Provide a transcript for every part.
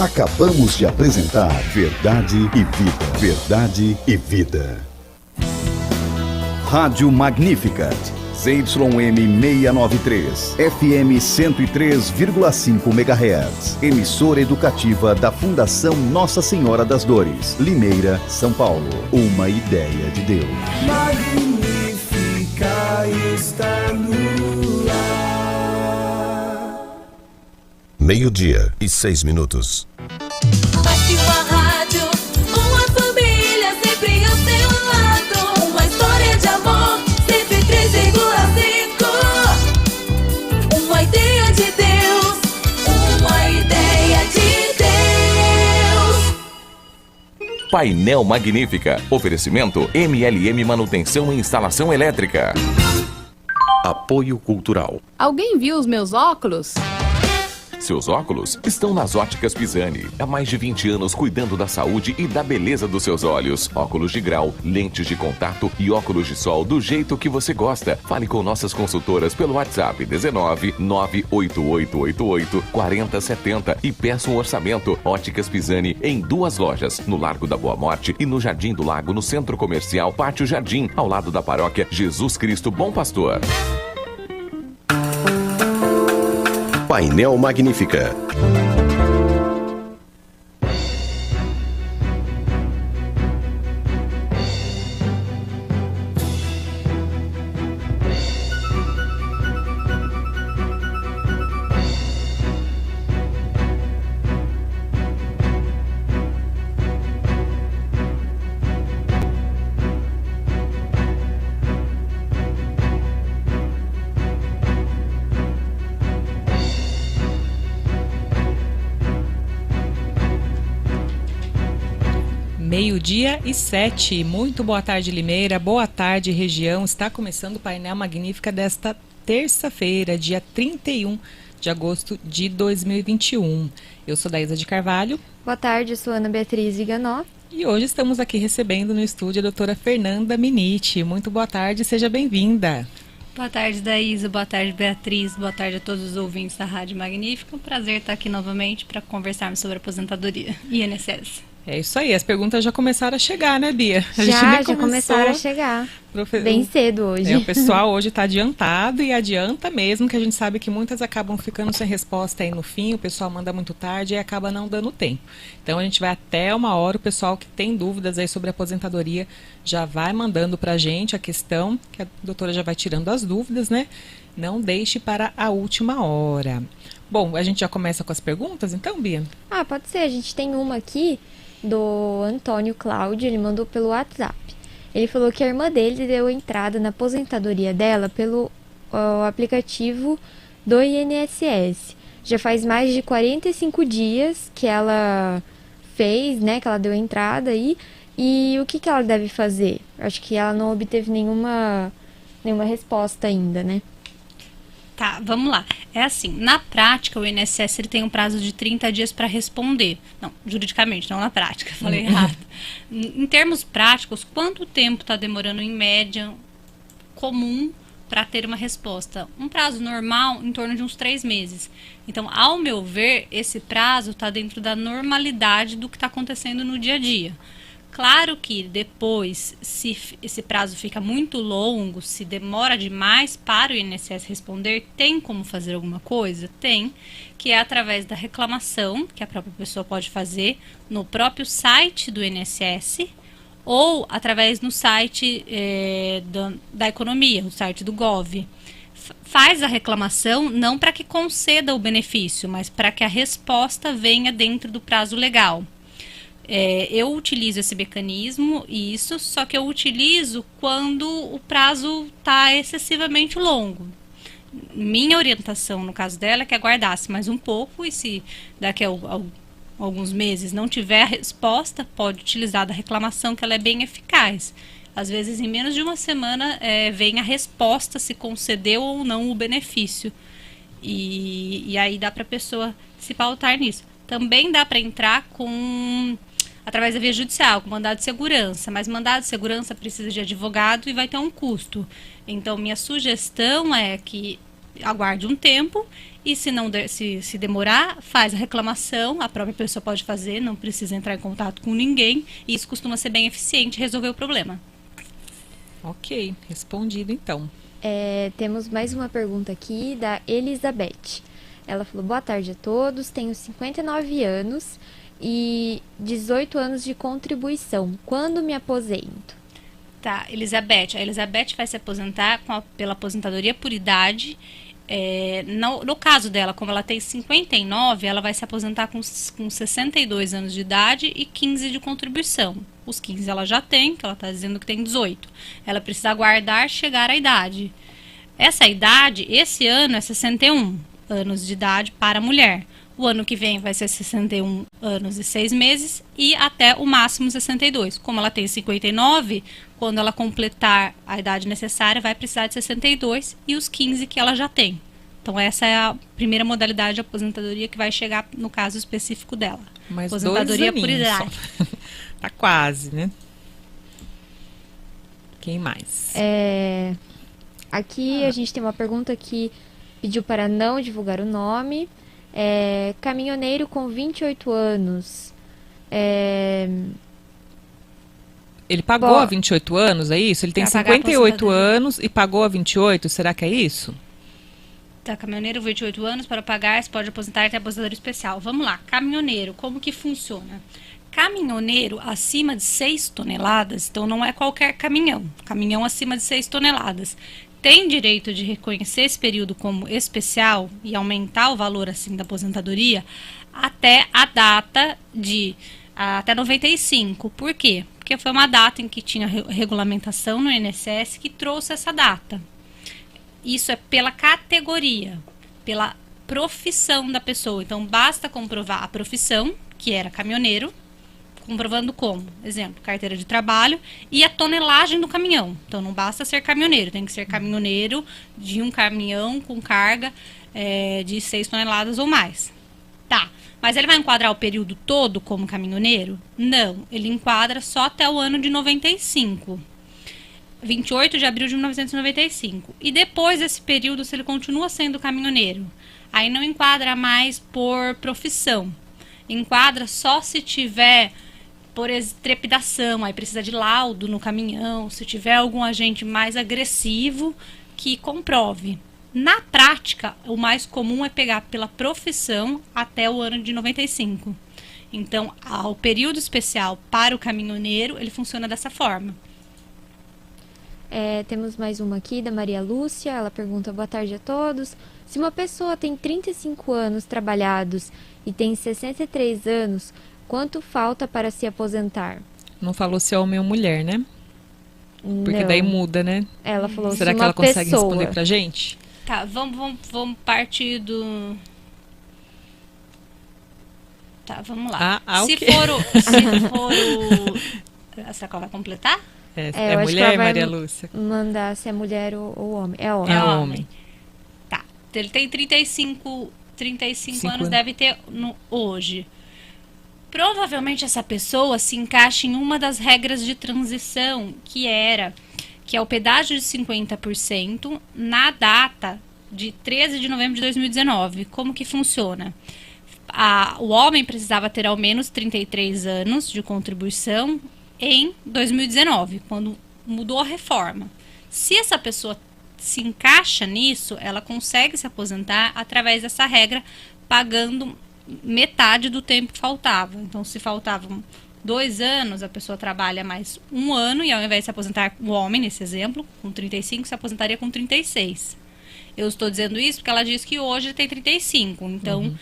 Acabamos de apresentar Verdade e Vida. Verdade e Vida. Rádio Magnificat. ZYM 693, FM 103,5 MHz. Emissora educativa da Fundação Nossa Senhora das Dores, Limeira, São Paulo. Uma ideia de Deus. Magnífica está no ar. 12:06. Ativa a rádio, uma família sempre ao seu lado. Uma história de amor, 103,5. Uma ideia de Deus, uma ideia de Deus. Painel Magnífica. Oferecimento MLM Manutenção e Instalação Elétrica. Apoio Cultural. Alguém viu os meus óculos? Seus óculos estão nas Óticas Pisani. Há mais de 20 anos cuidando da saúde e da beleza dos seus olhos. Óculos de grau, lentes de contato e óculos de sol do jeito que você gosta. Fale com nossas consultoras pelo WhatsApp 19 98888 4070 e peça um orçamento. Óticas Pisani em 2 lojas, no Largo da Boa Morte e no Jardim do Lago, no Centro Comercial Pátio Jardim, ao lado da paróquia Jesus Cristo Bom Pastor. Painel Magnífica. Meio-dia e 7. Muito boa tarde, Limeira. Boa tarde, região. Está começando o Painel Magnífica desta terça-feira, dia 31 de agosto de 2021. Eu sou Daísa de Carvalho. Boa tarde, sou Ana Beatriz Viganó. E hoje estamos aqui recebendo no estúdio a doutora Fernanda Miniti. Muito boa tarde, seja bem-vinda. Boa tarde, Daísa. Boa tarde, Beatriz. Boa tarde a todos os ouvintes da Rádio Magnífica. Um prazer estar aqui novamente para conversarmos sobre aposentadoria e INSS. É isso aí, as perguntas já começaram a chegar, né, Bia? Já começaram a chegar. Bem cedo hoje. O pessoal hoje está adiantado e adianta mesmo, que a gente sabe que muitas acabam ficando sem resposta aí no fim, o pessoal manda muito tarde e acaba não dando tempo. Então a gente vai até 1h, o pessoal que tem dúvidas aí sobre a aposentadoria já vai mandando pra gente a questão, que a doutora já vai tirando as dúvidas, né? Não deixe para a última hora. Bom, a gente já começa com as perguntas então, Bia? Pode ser, a gente tem uma aqui do Antônio Cláudio, ele mandou pelo WhatsApp. Ele falou que a irmã dele deu entrada na aposentadoria dela pelo aplicativo do INSS. Já faz mais de 45 dias que ela fez, né, que ela deu entrada aí. E o que ela deve fazer? Acho que ela não obteve nenhuma resposta ainda, né? Tá, vamos lá. É assim, na prática, o INSS ele tem um prazo de 30 dias para responder. Não, juridicamente, não na prática, falei errado. Em termos práticos, quanto tempo está demorando em média comum para ter uma resposta? Um prazo normal, em torno de uns 3 meses. Então, ao meu ver, esse prazo está dentro da normalidade do que está acontecendo no dia a dia. Claro que depois, se esse prazo fica muito longo, se demora demais para o INSS responder, tem como fazer alguma coisa? Tem, que é através da reclamação, que a própria pessoa pode fazer no próprio site do INSS ou através no site da economia, o site do Gov. Faz a reclamação não para que conceda o benefício, mas para que a resposta venha dentro do prazo legal. Eu utilizo esse mecanismo, só que eu utilizo quando o prazo está excessivamente longo. Minha orientação, no caso dela, é que aguardasse mais um pouco e se daqui a alguns meses não tiver a resposta, pode utilizar da reclamação, que ela é bem eficaz. Às vezes, em menos de uma semana, vem a resposta se concedeu ou não o benefício. E aí dá para a pessoa se pautar nisso. Também dá para entrar através da via judicial, com mandado de segurança, mas mandado de segurança precisa de advogado e vai ter um custo. Então, minha sugestão é que aguarde um tempo e se não se demorar, faz a reclamação, a própria pessoa pode fazer, não precisa entrar em contato com ninguém, e isso costuma ser bem eficiente resolver o problema. Ok, respondido então. Temos mais uma pergunta aqui da Elizabeth. Ela falou: boa tarde a todos, tenho 59 anos e 18 anos de contribuição. Quando me aposento? Tá, Elizabeth. A Elizabeth vai se aposentar pela aposentadoria por idade. No caso dela, como ela tem 59, ela vai se aposentar com 62 anos de idade e 15 de contribuição. Os 15 ela já tem, que ela está dizendo que tem 18. Ela precisa aguardar chegar à idade. Essa idade, esse ano, é 61 anos de idade para a mulher. O ano que vem vai ser 61 anos e 6 meses e até o máximo 62. Como ela tem 59, quando ela completar a idade necessária, vai precisar de 62 e os 15 que ela já tem. Então essa é a primeira modalidade de aposentadoria que vai chegar no caso específico dela. Mas aposentadoria por idade. Tá quase, né? Quem mais? Aqui a gente tem uma pergunta que pediu para não divulgar o nome. Caminhoneiro com 28 anos. Ele pagou há 28 anos, é isso? Ele tem 58 anos e pagou há 28, será que é isso? Tá, caminhoneiro, 28 anos, para pagar, você pode aposentar e ter aposentadoria especial. Vamos lá, caminhoneiro, como que funciona? Caminhoneiro acima de 6 toneladas, então não é qualquer caminhão. Caminhão acima de 6 toneladas. Tem direito de reconhecer esse período como especial e aumentar o valor assim da aposentadoria até a data de até 95. Por quê? Porque foi uma data em que tinha regulamentação no INSS que trouxe essa data. Isso é pela categoria, pela profissão da pessoa. Então basta comprovar a profissão, que era caminhoneiro, comprovando como? Exemplo, carteira de trabalho e a tonelagem do caminhão. Então não basta ser caminhoneiro, tem que ser caminhoneiro de um caminhão com carga de 6 toneladas ou mais. Tá, mas ele vai enquadrar o período todo como caminhoneiro? Não, ele enquadra só até o ano de 95. 28 de abril de 1995. E depois desse período, se ele continua sendo caminhoneiro, aí não enquadra mais por profissão. Enquadra só se tiver por trepidação, aí precisa de laudo no caminhão, se tiver algum agente mais agressivo que comprove. Na prática, o mais comum é pegar pela profissão até o ano de 95. Então, o período especial para o caminhoneiro, ele funciona dessa forma. Temos mais uma aqui da Maria Lúcia. Ela pergunta: boa tarde a todos. Se uma pessoa tem 35 anos trabalhados e tem 63 anos, quanto falta para se aposentar? Não falou se é homem ou mulher, né? Porque Não. Daí muda, né? Ela falou: será se que uma ela consegue pessoa... responder pra gente? Tá, vamos partir do... Tá, vamos lá. Se okay. for o... Será que ela vai completar? É mulher, Maria Lúcia? Mandar se é mulher ou homem. É homem. É homem. Tá. Ele tem 35 anos, deve ter hoje. Provavelmente essa pessoa se encaixa em uma das regras de transição, que é o pedágio de 50% na data de 13 de novembro de 2019. Como que funciona? O homem precisava ter ao menos 33 anos de contribuição em 2019, quando mudou a reforma. Se essa pessoa se encaixa nisso, ela consegue se aposentar através dessa regra, pagando metade do tempo que faltava. Então, se faltavam 2 anos, a pessoa trabalha mais 1 ano e ao invés de se aposentar, o homem, nesse exemplo, com 35, se aposentaria com 36. Eu estou dizendo isso porque ela diz que hoje tem 35. Então,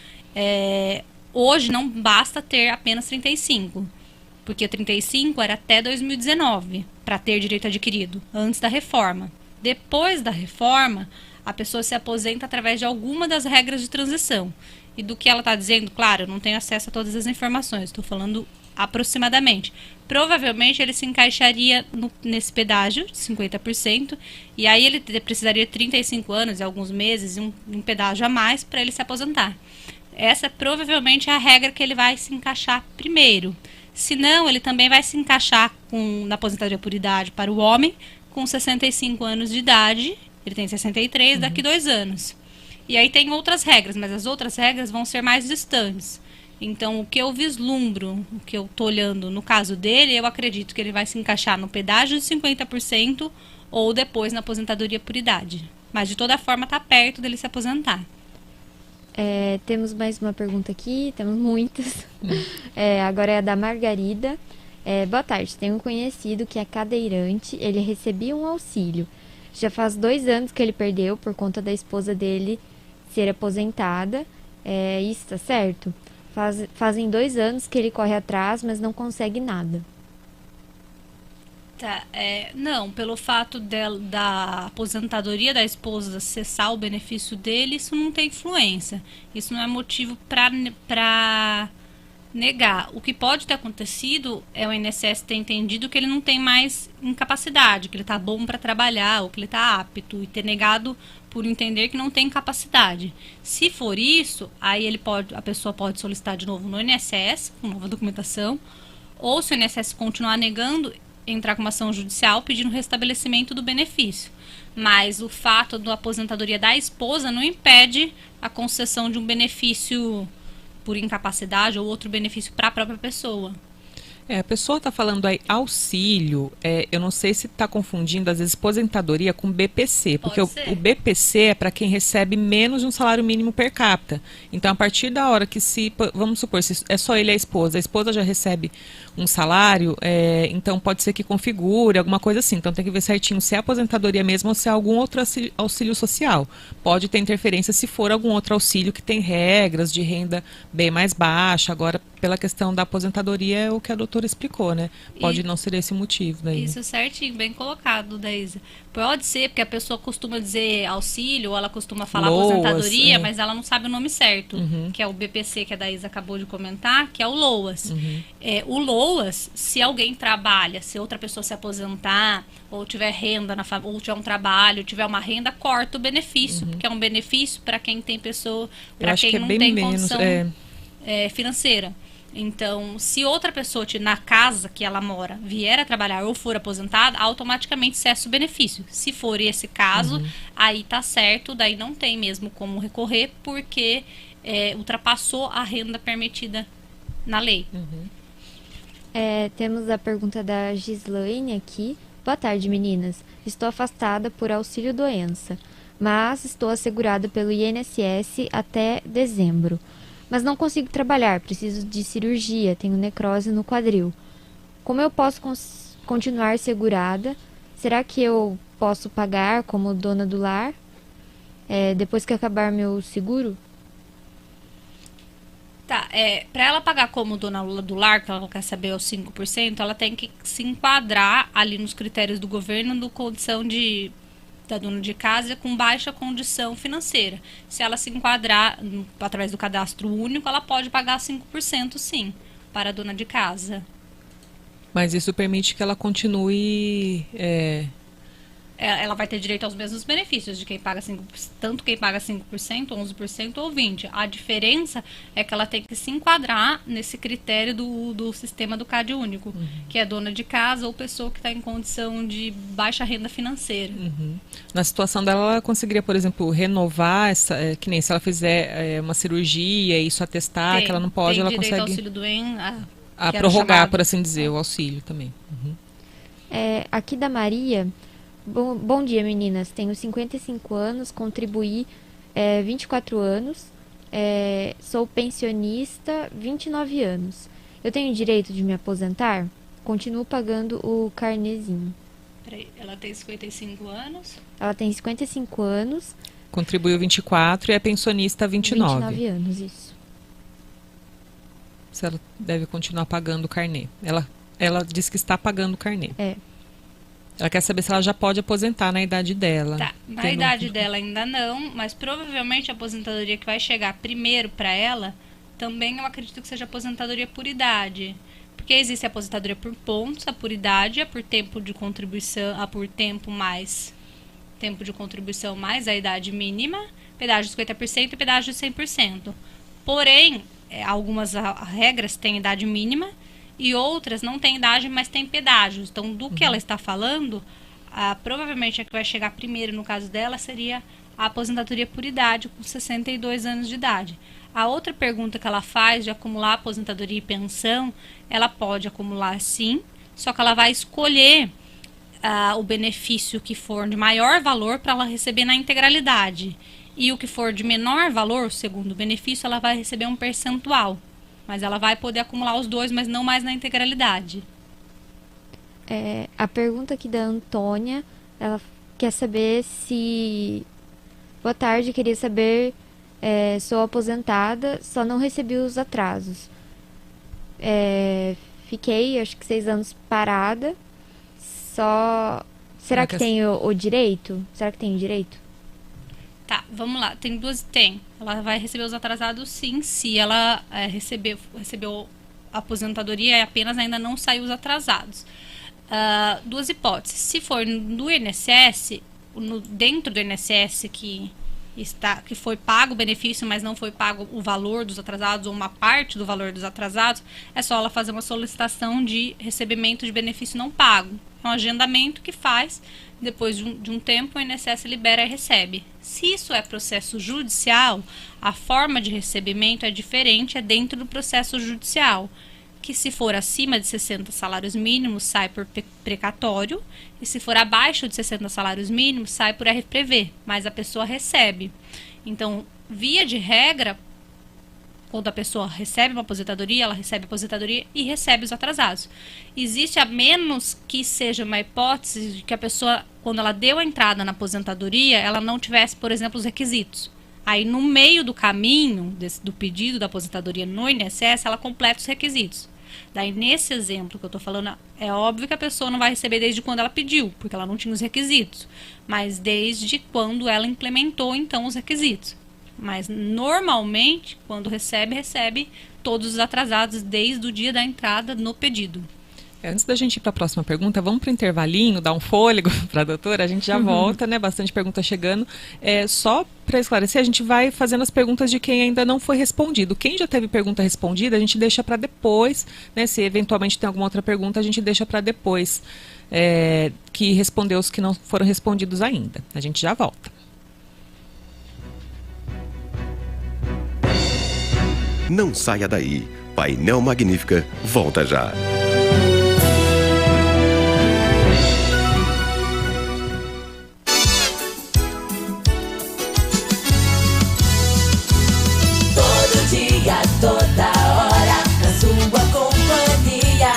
hoje não basta ter apenas 35. Porque 35 era até 2019 para ter direito adquirido, antes da reforma. Depois da reforma, a pessoa se aposenta através de alguma das regras de transição. E do que ela está dizendo, claro, eu não tenho acesso a todas as informações, estou falando aproximadamente. Provavelmente ele se encaixaria nesse pedágio de 50%, e aí ele precisaria de 35 anos e alguns meses e um pedágio a mais para ele se aposentar. Essa provavelmente é a regra que ele vai se encaixar primeiro. Se não, ele também vai se encaixar na aposentadoria por idade para o homem, com 65 anos de idade, ele tem 63 daqui 2 anos. E aí tem outras regras, mas as outras regras vão ser mais distantes. Então, o que eu vislumbro, o que eu estou olhando no caso dele, eu acredito que ele vai se encaixar no pedágio de 50% ou depois na aposentadoria por idade. Mas, de toda forma, está perto dele se aposentar. Temos mais uma pergunta aqui, temos muitas. Agora é a da Margarida. Boa tarde, tenho um conhecido que é cadeirante, ele recebia um auxílio. Já faz 2 anos que ele perdeu por conta da esposa dele ser aposentada. Isso tá certo? Fazem 2 anos que ele corre atrás, mas não consegue nada. Tá, não, pelo fato da aposentadoria da esposa cessar o benefício dele, isso não tem influência. Isso não é motivo para negar. O que pode ter acontecido é o INSS ter entendido que ele não tem mais incapacidade, que ele está bom para trabalhar, ou que ele está apto, e ter negado por entender que não tem capacidade. Se for isso, aí a pessoa pode solicitar de novo no INSS, com nova documentação, ou se o INSS continuar negando, entrar com uma ação judicial pedindo restabelecimento do benefício. Mas o fato da aposentadoria da esposa não impede a concessão de um benefício por incapacidade ou outro benefício para a própria pessoa. A pessoa está falando aí auxílio, eu não sei se está confundindo, às vezes, aposentadoria com BPC, porque o BPC é para quem recebe menos de um salário mínimo per capita. Então, a partir da hora que vamos supor, se é só ele e a esposa já recebe um salário, então pode ser que configure alguma coisa assim. Então, tem que ver certinho se é aposentadoria mesmo ou se é algum outro auxílio social. Pode ter interferência se for algum outro auxílio que tem regras de renda bem mais baixa. Agora, pela questão da aposentadoria, é o que a doutora explicou, né? Pode não ser esse o motivo daí. Isso certinho, bem colocado, Daísa. Pode ser, porque a pessoa costuma dizer auxílio, ou ela costuma falar aposentadoria, mas ela não sabe o nome certo, que é o BPC, que a Daísa acabou de comentar, que é o LOAS. O LOAS, se alguém trabalha, se outra pessoa se aposentar, ou tiver renda, ou tiver um trabalho, tiver uma renda, corta o benefício, porque é um benefício para quem tem pessoa, para quem não tem condição financeira. Então, se outra pessoa na casa que ela mora vier a trabalhar ou for aposentada, automaticamente cessa o benefício. Se for esse caso, aí tá certo, daí não tem mesmo como recorrer, porque ultrapassou a renda permitida na lei. Temos a pergunta da Gislaine aqui. Boa tarde, meninas. Estou afastada por auxílio doença, mas estou assegurada pelo INSS até dezembro. Mas não consigo trabalhar, preciso de cirurgia, tenho necrose no quadril. Como eu posso continuar segurada? Será que eu posso pagar como dona do lar depois que acabar meu seguro? Tá, para ela pagar como dona do lar, que ela quer saber os 5%, ela tem que se enquadrar ali nos critérios do governo do condição da dona de casa com baixa condição financeira. Se ela se enquadrar através do cadastro único, ela pode pagar 5% sim, para a dona de casa. Mas isso permite que ela continue... Ela vai ter direito aos mesmos benefícios de quem paga 5%, tanto quem paga 5%, 11% ou 20%. A diferença é que ela tem que se enquadrar nesse critério do sistema do CAD único, que é dona de casa ou pessoa que está em condição de baixa renda financeira. Na situação dela, ela conseguiria, por exemplo, renovar, que nem se ela fizer uma cirurgia e isso atestar que ela não pode, ela consegue... Tem direito ao auxílio a prorrogar, por assim dizer, o auxílio também. Aqui da Maria... Bom dia, meninas. Tenho 55 anos, contribuí 24 anos, sou pensionista 29 anos. Eu tenho direito de me aposentar? Continuo pagando o carnezinho. Peraí, ela tem 55 anos? Ela tem 55 anos. Contribuiu 24 e é pensionista 29. 29 anos, isso. Se ela deve continuar pagando o carnê. Ela diz que está pagando o carnê. Ela quer saber se ela já pode aposentar na idade dela. Tá, na idade dela ainda não, mas provavelmente a aposentadoria que vai chegar primeiro para ela, também eu acredito que seja aposentadoria por idade. Porque existe a aposentadoria por pontos, a por idade, a por tempo de contribuição, a por tempo de contribuição mais a idade mínima, pedágio de 50% e pedágio de 100%. Porém, algumas regras têm idade mínima, e outras não têm idade, mas têm pedágios. Então, do que ela está falando, provavelmente a que vai chegar primeiro, no caso dela, seria a aposentadoria por idade, com 62 anos de idade. A outra pergunta que ela faz de acumular aposentadoria e pensão, ela pode acumular sim, só que ela vai escolher o benefício que for de maior valor para ela receber na integralidade. E o que for de menor valor, segundo o benefício, ela vai receber um percentual. Mas ela vai poder acumular os dois, mas não mais na integralidade. A pergunta aqui da Antônia, ela quer saber se... Boa tarde, queria saber... sou aposentada, só não recebi os atrasos. Fiquei, acho que 6 anos parada. Será que tem o direito? Será que tem direito? Tá, vamos lá. Tem. Ela vai receber os atrasados, sim, se ela recebeu a aposentadoria e apenas ainda não saiu os atrasados. Duas hipóteses. Se for no INSS, dentro do INSS que foi pago o benefício, mas não foi pago o valor dos atrasados ou uma parte do valor dos atrasados, é só ela fazer uma solicitação de recebimento de benefício não pago. É um agendamento que faz, depois de um tempo o INSS libera e recebe. Se isso é processo judicial, a forma de recebimento é diferente, é dentro do processo judicial, que se for acima de 60 salários mínimos, sai por precatório, e se for abaixo de 60 salários mínimos, sai por RPV, mas a pessoa recebe. Então, via de regra, quando a pessoa recebe uma aposentadoria, ela recebe a aposentadoria e recebe os atrasados. Existe, a menos que seja uma hipótese de que a pessoa, quando ela deu a entrada na aposentadoria, ela não tivesse, por exemplo, os requisitos. Aí, no meio do caminho do pedido da aposentadoria no INSS, ela completa os requisitos. Daí, nesse exemplo que eu estou falando, é óbvio que a pessoa não vai receber desde quando ela pediu, porque ela não tinha os requisitos, mas desde quando ela implementou, então, os requisitos. Mas, normalmente, quando recebe todos os atrasados desde o dia da entrada no pedido. Antes da gente ir para a próxima pergunta, vamos para o intervalinho, dar um fôlego para a doutora, a gente já volta, né? Bastante pergunta chegando. Só para esclarecer, a gente vai fazendo as perguntas de quem ainda não foi respondido. Quem já teve pergunta respondida, a gente deixa para depois, né? Se eventualmente tem alguma outra pergunta, a gente deixa para depois que respondeu os que não foram respondidos ainda. A gente já volta. Não saia daí. Painel Magnífica volta já. Toda hora na sua companhia.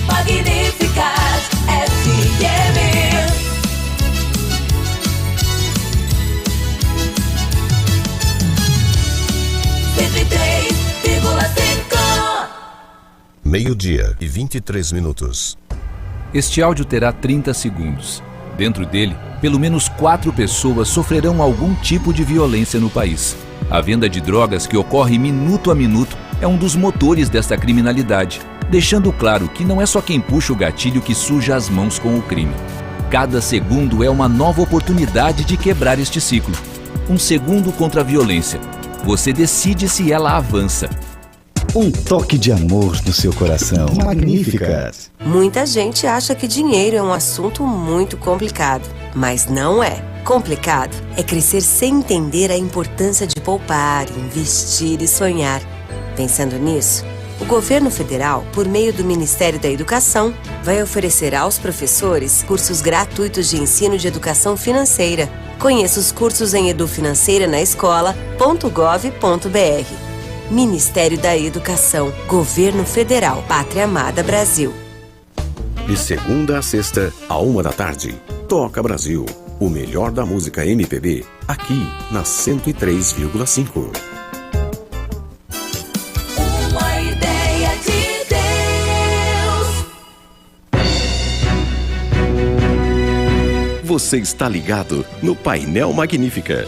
Magníficas FM 103,5. Meio-dia e 23 minutos. Este áudio terá 30 segundos. Dentro dele, pelo menos 4 pessoas sofrerão algum tipo de violência no país. A venda de drogas que ocorre minuto a minuto é um dos motores desta criminalidade, deixando claro que não é só quem puxa o gatilho que suja as mãos com o crime. Cada segundo é uma nova oportunidade de quebrar este ciclo. Um segundo contra a violência. Você decide se ela avança. Um toque de amor no seu coração. Magníficas. Muita gente acha que dinheiro é um assunto muito complicado, mas não é. Complicado é crescer sem entender a importância de poupar, investir e sonhar. Pensando nisso, o governo federal, por meio do Ministério da Educação, vai oferecer aos professores cursos gratuitos de ensino de educação financeira. Conheça os cursos em edufinanceiranaescola.gov.br. Ministério da Educação, Governo Federal, Pátria Amada Brasil. De segunda a sexta, à 13h, Toca Brasil. O melhor da música MPB, aqui na 103,5. Uma ideia de Deus. Você está ligado no Painel Magnífica.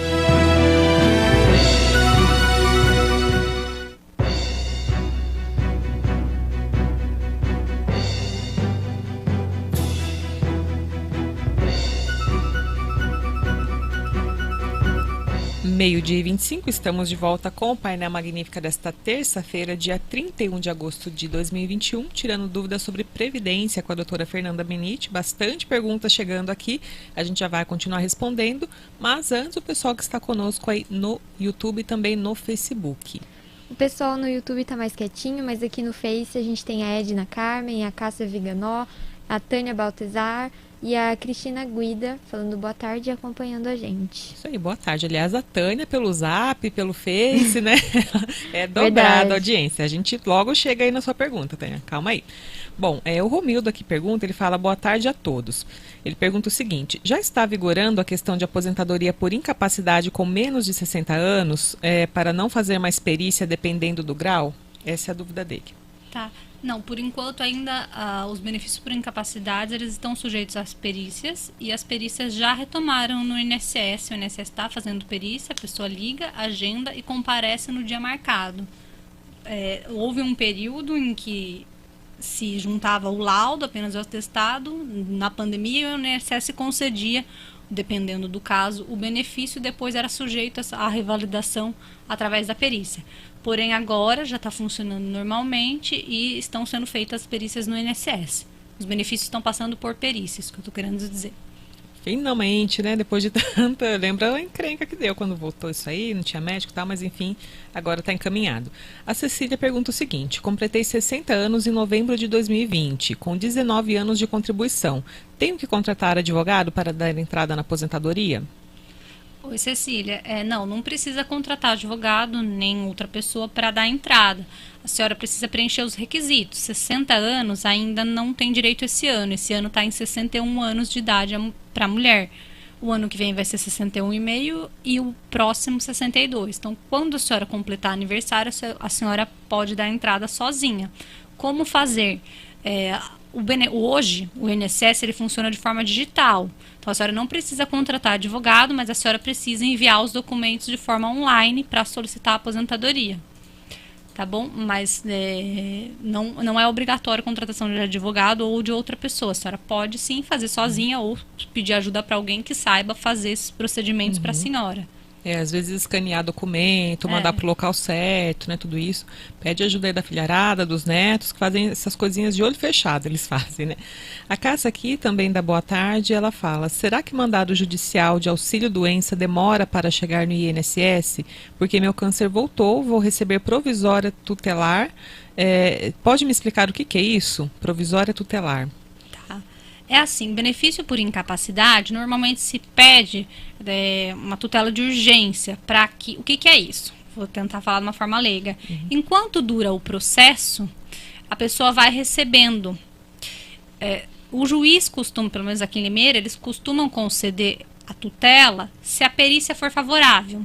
Meio-dia e 25, estamos de volta com o Painel Magnífica desta terça-feira, dia 31 de agosto de 2021, tirando dúvidas sobre Previdência com a doutora Fernanda Benite. Bastante perguntas chegando aqui, a gente já vai continuar respondendo, mas antes o pessoal que está conosco aí no YouTube e também no Facebook. O pessoal no YouTube tá mais quietinho, mas aqui no Face a gente tem a Edna Carmen, a Cássia Viganó, a Tânia Baltezar e a Cristina Guida falando boa tarde e acompanhando a gente. Isso aí, boa tarde. Aliás, a Tânia pelo Zap, pelo Face, né? É dobrada Verdade. a audiência. A gente logo chega aí na sua pergunta, Tânia. Calma aí. Bom, o Romildo aqui pergunta, ele fala boa tarde a todos. Ele pergunta o seguinte, já está vigorando a questão de aposentadoria por incapacidade com menos de 60 anos para não fazer mais perícia dependendo do grau? Essa é a dúvida dele. Tá. Não, por enquanto ainda os benefícios por incapacidade eles estão sujeitos às perícias e as perícias já retomaram no INSS. O INSS está fazendo perícia, a pessoa liga, agenda e comparece no dia marcado. Houve um período em que se juntava o laudo, apenas o atestado, na pandemia o INSS concedia, dependendo do caso, o benefício depois era sujeito à revalidação através da perícia. Porém, agora já está funcionando normalmente e estão sendo feitas perícias no INSS. Os benefícios estão passando por perícias, que eu estou querendo dizer. Finalmente, né? Depois de tanta... Lembra a encrenca que deu quando voltou isso aí, não tinha médico e tal, mas enfim, agora está encaminhado. A Cecília pergunta o seguinte, completei 60 anos em novembro de 2020, com 19 anos de contribuição. Tenho que contratar advogado para dar entrada na aposentadoria? Oi, Cecília. Não precisa contratar advogado nem outra pessoa para dar entrada. A senhora precisa preencher os requisitos. 60 anos ainda não tem direito esse ano. Esse ano está em 61 anos de idade para a mulher. O ano que vem vai ser 61,5 e o próximo 62. Então, quando a senhora completar aniversário, a senhora pode dar entrada sozinha. Como fazer? Hoje, o INSS ele funciona de forma digital. Então, a senhora não precisa contratar advogado, mas a senhora precisa enviar os documentos de forma online para solicitar a aposentadoria. Tá bom? Mas não é obrigatório a contratação de advogado ou de outra pessoa. A senhora pode sim fazer sozinha ou pedir ajuda para alguém que saiba fazer esses procedimentos para a senhora. Às vezes escanear documento, mandar pro local certo, né, tudo isso. Pede ajuda aí da filharada, dos netos, que fazem essas coisinhas de olho fechado, eles fazem, né? A Cássia aqui também dá boa tarde, ela fala, será que mandado judicial de auxílio-doença demora para chegar no INSS? Porque meu câncer voltou, vou receber provisória tutelar. Pode me explicar o que é isso? Provisória tutelar. É assim, benefício por incapacidade, normalmente se pede uma tutela de urgência para que... O que é isso? Vou tentar falar de uma forma leiga. Enquanto dura o processo, a pessoa vai recebendo. O juiz costuma, pelo menos aqui em Limeira, eles costumam conceder a tutela se a perícia for favorável.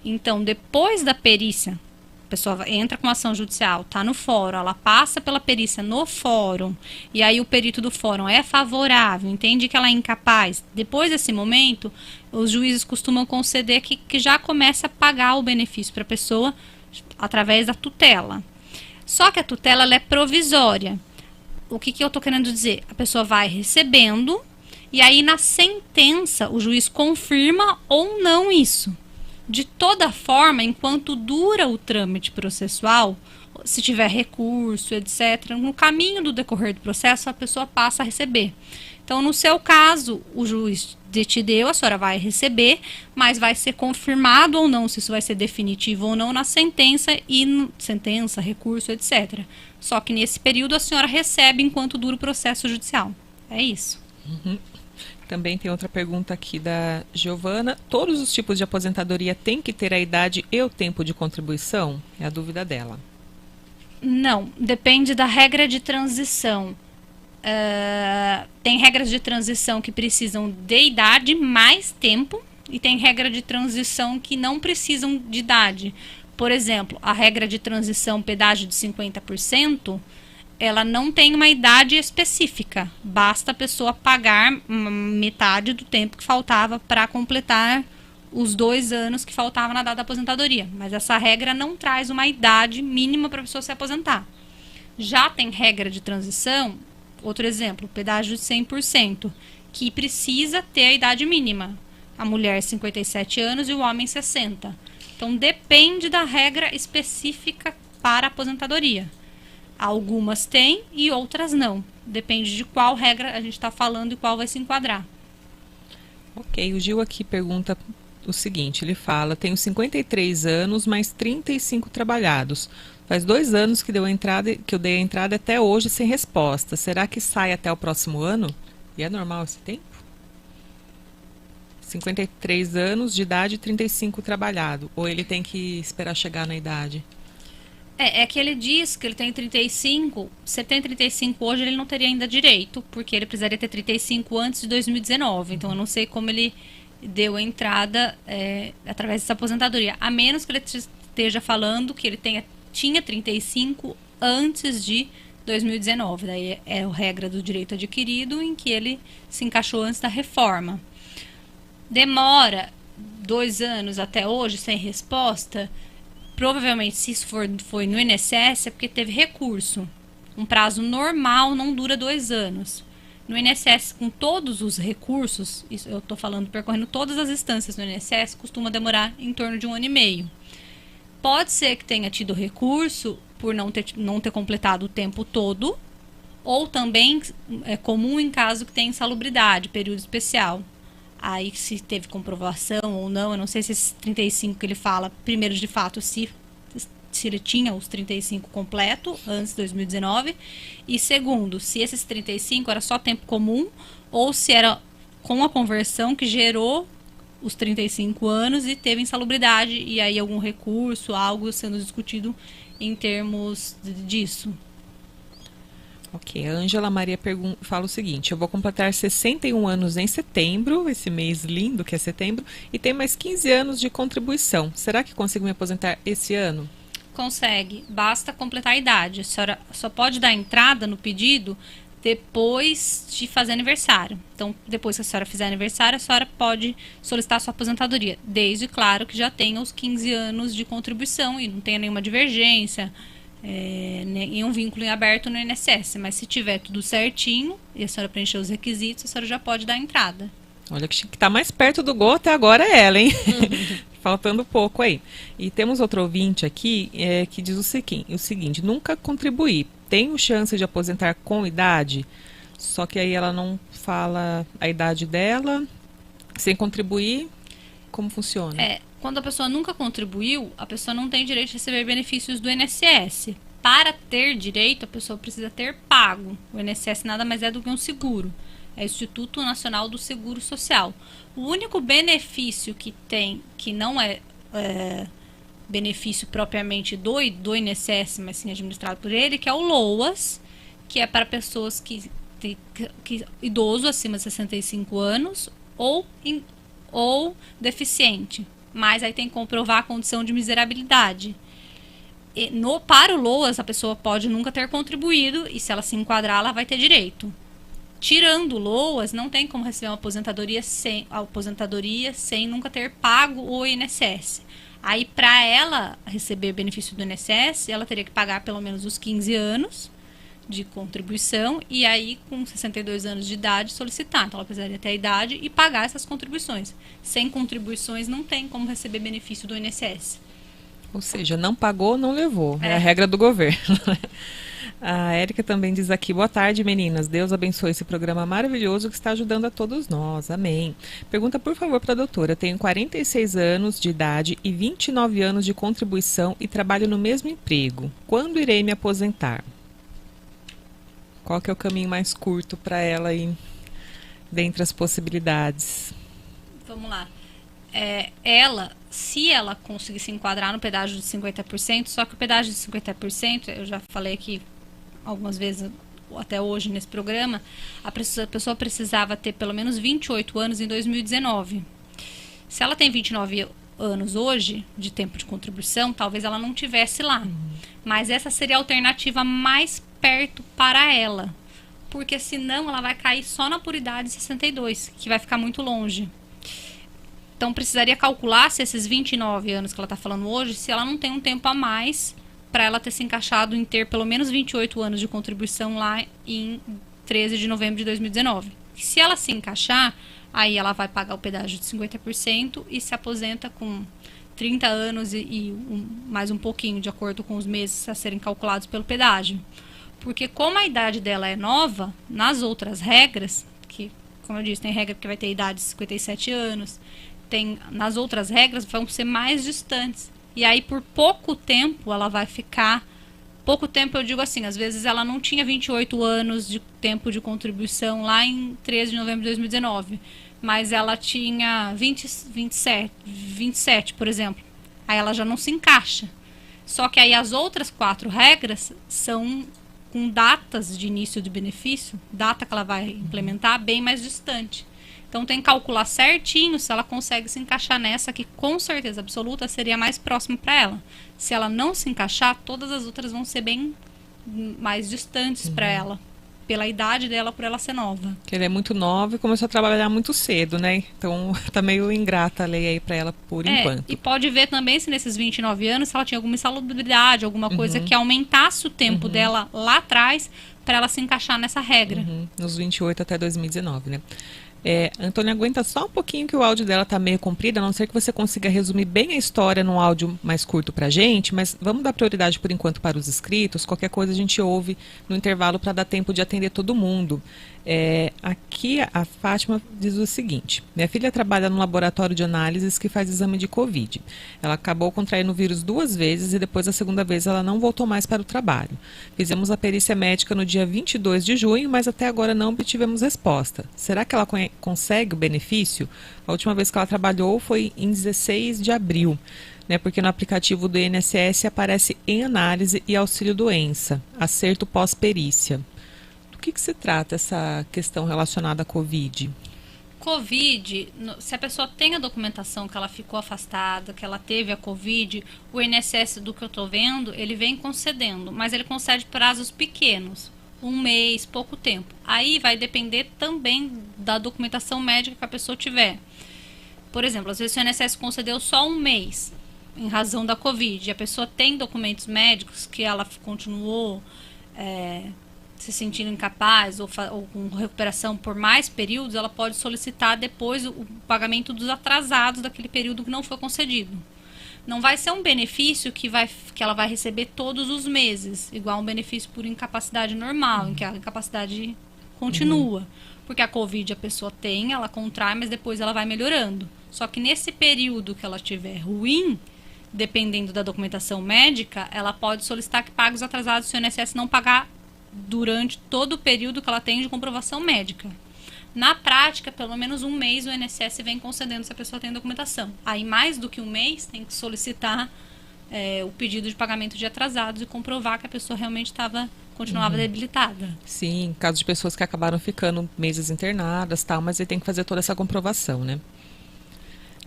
Então, depois da perícia, a pessoa entra com ação judicial, está no fórum, ela passa pela perícia no fórum, e aí o perito do fórum é favorável, entende que ela é incapaz. Depois desse momento, os juízes costumam conceder que já começa a pagar o benefício para a pessoa através da tutela. Só que a tutela ela é provisória. O que eu estou querendo dizer? A pessoa vai recebendo, e aí na sentença o juiz confirma ou não isso. De toda forma, enquanto dura o trâmite processual, se tiver recurso, etc., no caminho do decorrer do processo, a pessoa passa a receber. Então, no seu caso, o juiz te deu, a senhora vai receber, mas vai ser confirmado ou não, se isso vai ser definitivo ou não na sentença, sentença, recurso, etc. Só que nesse período a senhora recebe enquanto dura o processo judicial. É isso. Também tem outra pergunta aqui da Giovana. Todos os tipos de aposentadoria têm que ter a idade e o tempo de contribuição? É a dúvida dela. Não, depende da regra de transição. Tem regras de transição que precisam de idade mais tempo e tem regra de transição que não precisam de idade. Por exemplo, a regra de transição pedágio de 50%, ela não tem uma idade específica. Basta a pessoa pagar metade do tempo que faltava para completar os 2 anos que faltavam na data da aposentadoria. Mas essa regra não traz uma idade mínima para a pessoa se aposentar. Já tem regra de transição, outro exemplo, pedágio de 100%, que precisa ter a idade mínima. a mulher 57 anos e o homem 60. Então depende da regra específica para a aposentadoria. Algumas têm e outras não. Depende de qual regra a gente está falando e qual vai se enquadrar. Ok, o Gil aqui pergunta o seguinte, ele fala, tenho 53 anos, mais 35 trabalhados. Faz 2 anos que eu dei a entrada até hoje sem resposta. Será que sai até o próximo ano? E é normal esse tempo? 53 anos de idade e 35 trabalhado. Ou ele tem que esperar chegar na idade? É que ele diz que ele tem 35, se ele tem 35 hoje, ele não teria ainda direito, porque ele precisaria ter 35 antes de 2019. Então, eu não sei como ele deu a entrada através dessa aposentadoria. A menos que ele esteja falando que ele tinha 35 antes de 2019. Daí é a regra do direito adquirido, em que ele se encaixou antes da reforma. Demora 2 anos até hoje sem resposta. Provavelmente, se isso foi no INSS, é porque teve recurso. Um prazo normal não dura 2 anos. No INSS, com todos os recursos, isso eu estou falando percorrendo todas as instâncias do INSS, costuma demorar em torno de 1 ano e meio. Pode ser que tenha tido recurso por não ter completado o tempo todo, ou também é comum em caso que tenha insalubridade, período especial. Aí, se teve comprovação ou não, eu não sei se esses 35 que ele fala, primeiro, de fato, se ele tinha os 35 completo antes de 2019, e segundo, se esses 35 era só tempo comum, ou se era com a conversão que gerou os 35 anos e teve insalubridade, e aí algum recurso, algo sendo discutido em termos disso. Ok, a Ângela Maria fala o seguinte, eu vou completar 61 anos em setembro, esse mês lindo que é setembro, e tenho mais 15 anos de contribuição. Será que consigo me aposentar esse ano? Consegue, basta completar a idade. A senhora só pode dar entrada no pedido depois de fazer aniversário. Então, depois que a senhora fizer aniversário, a senhora pode solicitar a sua aposentadoria, desde, claro, que já tenha os 15 anos de contribuição e não tenha nenhuma divergência, nenhum vínculo em aberto no INSS, mas se tiver tudo certinho e a senhora preencher os requisitos, a senhora já pode dar entrada. Olha que está mais perto do gol até agora é ela, hein? Faltando pouco aí. E temos outro ouvinte aqui que diz o seguinte, nunca contribuí, tenho chance de aposentar com idade? Só que aí ela não fala a idade dela, sem contribuir, como funciona? Quando a pessoa nunca contribuiu, a pessoa não tem direito de receber benefícios do INSS. Para ter direito, a pessoa precisa ter pago. O INSS nada mais é do que um seguro. É o Instituto Nacional do Seguro Social. O único benefício que tem, que não é benefício propriamente do INSS, mas sim administrado por ele, que é o LOAS, que é para pessoas que idoso acima de 65 anos ou deficiente. Mas aí tem que comprovar a condição de miserabilidade. Para o LOAS, a pessoa pode nunca ter contribuído e se ela se enquadrar, ela vai ter direito. Tirando o LOAS, não tem como receber uma aposentadoria sem nunca ter pago o INSS. Aí, para ela receber benefício do INSS, ela teria que pagar pelo menos os 15 anos de contribuição e aí, com 62 anos de idade, solicitar. Então, ela precisaria ter a idade e pagar essas contribuições. Sem contribuições, não tem como receber benefício do INSS. Ou seja, não pagou, não levou. É a regra do governo. A Érica também diz aqui, boa tarde, meninas. Deus abençoe esse programa maravilhoso que está ajudando a todos nós. Amém. Pergunta, por favor, para a doutora. Tenho 46 anos de idade e 29 anos de contribuição e trabalho no mesmo emprego. Quando irei me aposentar? Qual que é o caminho mais curto para ela aí, dentre as possibilidades? Vamos lá. Se ela conseguir se enquadrar no pedágio de 50%, só que o pedágio de 50%, eu já falei aqui algumas vezes até hoje nesse programa, a pessoa precisava ter pelo menos 28 anos em 2019. Se ela tem 29 anos hoje, de tempo de contribuição, talvez ela não tivesse lá. Mas essa seria a alternativa mais perto para ela. Porque senão ela vai cair só na puridade 62, que vai ficar muito longe. Então precisaria calcular se esses 29 anos que ela está falando hoje, se ela não tem um tempo a mais para ela ter se encaixado em ter pelo menos 28 anos de contribuição lá em 13 de novembro de 2019. Se ela se encaixar, Aí ela vai pagar o pedágio de 50% e se aposenta com 30 anos mais um pouquinho, de acordo com os meses a serem calculados pelo pedágio. Porque como a idade dela é nova, nas outras regras, que, como eu disse, tem regra que vai ter idade de 57 anos, nas outras regras vão ser mais distantes. E aí, por pouco tempo, ela vai ficar... Pouco tempo, eu digo assim, às vezes ela não tinha 28 anos de tempo de contribuição lá em 13 de novembro de 2019, mas ela tinha 27, por exemplo. Aí ela já não se encaixa. Só que aí as outras 4 regras são com datas de início de benefício, data que ela vai implementar, bem mais distante. Então tem que calcular certinho se ela consegue se encaixar nessa, que com certeza absoluta seria mais próxima para ela. Se ela não se encaixar, todas as outras vão ser bem mais distantes para ela, pela idade dela, por ela ser nova. Que ela é muito nova e começou a trabalhar muito cedo, né? Então tá meio ingrata a lei aí para ela por enquanto. E pode ver também se nesses 29 anos, se ela tinha alguma insalubridade, alguma coisa que aumentasse o tempo dela lá atrás, para ela se encaixar nessa regra. Nos 28 até 2019, né? Antônia, aguenta só um pouquinho que o áudio dela tá meio comprido, a não ser que você consiga resumir bem a história num áudio mais curto pra gente, mas vamos dar prioridade por enquanto para os inscritos, qualquer coisa a gente ouve no intervalo para dar tempo de atender todo mundo. Aqui a Fátima diz o seguinte: minha filha trabalha no laboratório de análises que faz exame de Covid. Ela acabou contraindo o vírus 2 vezes e depois da segunda vez ela não voltou mais para o trabalho. Fizemos a perícia médica no dia 22 de junho, mas até agora não obtivemos resposta. Será que ela consegue o benefício? A última vez que ela trabalhou foi em 16 de abril. Porque no aplicativo do INSS aparece em análise e auxílio doença, acerto pós-perícia. Do que se trata essa questão relacionada à Covid? Covid, se a pessoa tem a documentação que ela ficou afastada, que ela teve a Covid, o INSS, do que eu estou vendo, ele vem concedendo, mas ele concede prazos pequenos, 1 mês, pouco tempo. Aí vai depender também da documentação médica que a pessoa tiver. Por exemplo, às vezes o INSS concedeu só 1 mês, em razão da Covid, e a pessoa tem documentos médicos que ela continuou se sentindo incapaz ou com recuperação por mais períodos, ela pode solicitar depois o pagamento dos atrasados daquele período que não foi concedido. Não vai ser um benefício que ela vai receber todos os meses, igual um benefício por incapacidade normal, em que a incapacidade continua. Porque a Covid a pessoa tem, ela contrai, mas depois ela vai melhorando. Só que nesse período que ela tiver ruim, dependendo da documentação médica, ela pode solicitar que pague os atrasados se o INSS não pagar durante todo o período que ela tem de comprovação médica. Na prática, pelo menos 1 mês o INSS vem concedendo se a pessoa tem documentação. Aí, mais do que 1 mês, tem que solicitar o pedido de pagamento de atrasados e comprovar que a pessoa realmente continuava debilitada. Sim, caso de pessoas que acabaram ficando meses internadas, mas aí tem que fazer toda essa comprovação, né?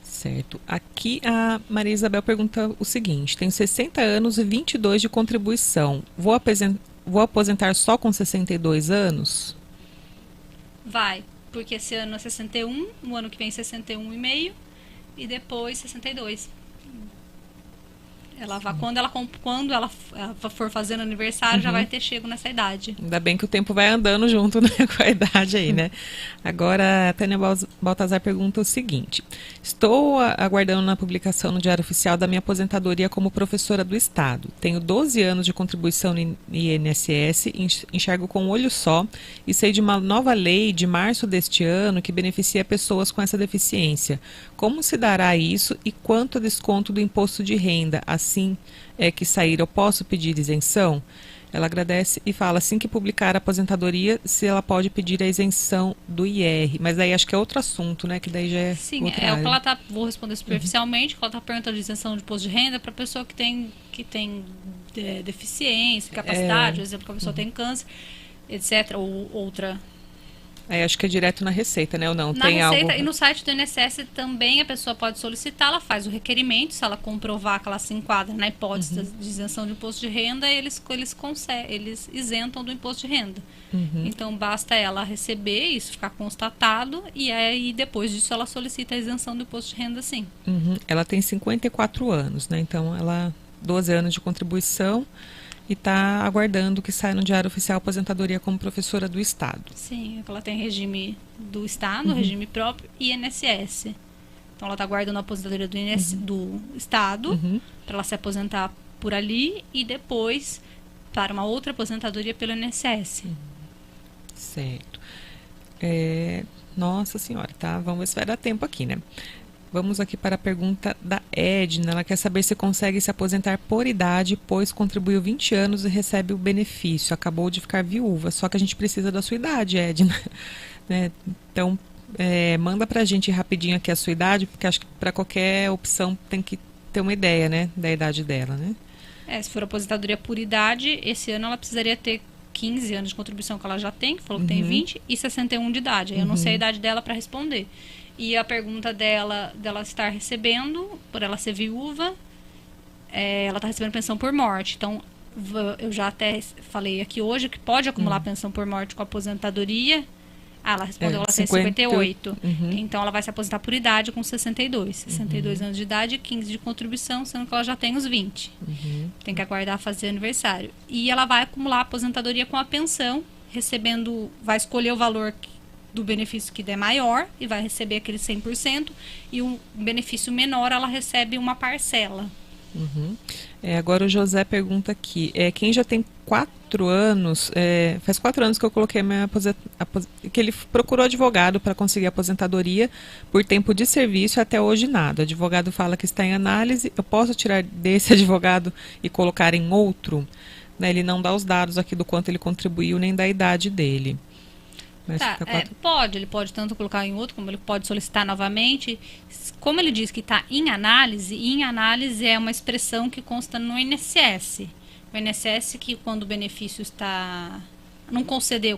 Certo. Aqui a Maria Isabel pergunta o seguinte: tenho 60 anos e 22 de contribuição. Vou aposentar só com 62 anos? Vai, porque esse ano é 61, o ano que vem 61,5 e depois 62. Ela vai, quando ela for fazendo aniversário, já vai ter chego nessa idade. Ainda bem que o tempo vai andando junto, né, com a idade aí, né? Agora, a Tânia Baltazar pergunta o seguinte: estou aguardando na publicação no Diário Oficial da minha aposentadoria como professora do Estado. Tenho 12 anos de contribuição no INSS, enxergo com um olho só e sei de uma nova lei de março deste ano que beneficia pessoas com essa deficiência. Como se dará isso e quanto a desconto do imposto de renda? Assim que sair, eu posso pedir isenção? Ela agradece e fala, assim que publicar a aposentadoria, se ela pode pedir a isenção do IR. Mas daí acho que é outro assunto, né? Que daí já é Sim, outra é o área. que ela vou responder superficialmente, que ela está perguntando de isenção de imposto de renda para pessoa que tem deficiência, capacidade, por exemplo, que a pessoa tem câncer, etc. Ou outra... Aí acho que é direto na Receita, né? Ou não? Na Tem Receita algo... e no site do INSS também a pessoa pode solicitar, ela faz o requerimento, se ela comprovar que ela se enquadra na hipótese de isenção de imposto de renda, eles isentam do imposto de renda. Então basta ela receber, isso ficar constatado, e aí depois disso ela solicita a isenção do imposto de renda, sim. Ela tem 54 anos, né? Então ela 12 anos de contribuição. e está aguardando que saia no Diário Oficial a aposentadoria como professora do Estado. Sim, ela tem regime do Estado, regime próprio e INSS. Então ela está aguardando a aposentadoria do Estado para ela se aposentar por ali e depois para uma outra aposentadoria pelo INSS. Certo. Nossa Senhora, tá? Vamos ver se vai dar tempo aqui, né? Vamos aqui para a pergunta da Edna. Ela quer saber se consegue se aposentar por idade, pois contribuiu 20 anos e recebe o benefício. Acabou de ficar viúva, só que a gente precisa da sua idade, Edna. Né? Então, manda pra gente rapidinho aqui a sua idade, porque acho que para qualquer opção tem que ter uma ideia, né, da idade dela, né? Se for aposentadoria por idade, esse ano ela precisaria ter 15 anos de contribuição que ela já tem, que falou que tem 20, e 61 de idade. Aí eu não sei a idade dela para responder. E a pergunta dela estar recebendo, por ela ser viúva, ela está recebendo pensão por morte. Então, eu já até falei aqui hoje que pode acumular pensão por morte com aposentadoria. Ela respondeu, ela tem 58. Então, ela vai se aposentar por idade com 62. 62 anos de idade e 15 de contribuição, sendo que ela já tem os 20. Tem que aguardar fazer aniversário. E ela vai acumular aposentadoria com a pensão, recebendo, vai escolher o valor do benefício que der maior e vai receber aquele 100%, e um benefício menor ela recebe uma parcela. Agora o José pergunta aqui, quem já tem 4 anos, faz 4 anos que eu coloquei que ele procurou advogado para conseguir aposentadoria por tempo de serviço, até hoje nada. O advogado fala que está em análise, eu posso tirar desse advogado e colocar em outro? Né, ele não dá os dados aqui do quanto ele contribuiu, nem da idade dele. Ele pode tanto colocar em outro, como ele pode solicitar novamente. Como ele diz que está em análise é uma expressão que consta no INSS. O INSS que quando o benefício está... não concedeu,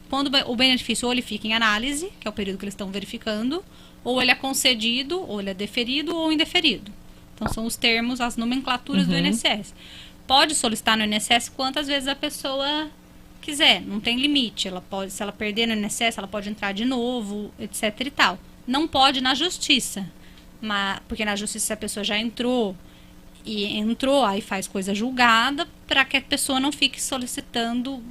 quando o benefício ou ele fica em análise, que é o período que eles estão verificando, ou ele é concedido, ou ele é deferido, ou indeferido. Então são os termos, as nomenclaturas do INSS. Pode solicitar no INSS quantas vezes a pessoa quiser, não tem limite. Ela pode, se ela perder no INSS, ela pode entrar de novo, etc e tal. Não pode na justiça, porque na justiça a pessoa já entrou, aí faz coisa julgada, para que a pessoa não fique solicitando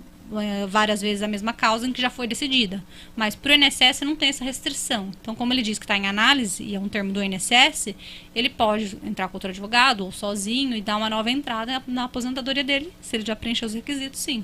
várias vezes a mesma causa em que já foi decidida. Mas para o INSS não tem essa restrição. Então, como ele diz que está em análise, e é um termo do INSS, ele pode entrar com outro advogado ou sozinho e dar uma nova entrada na aposentadoria dele, se ele já preencheu os requisitos, sim.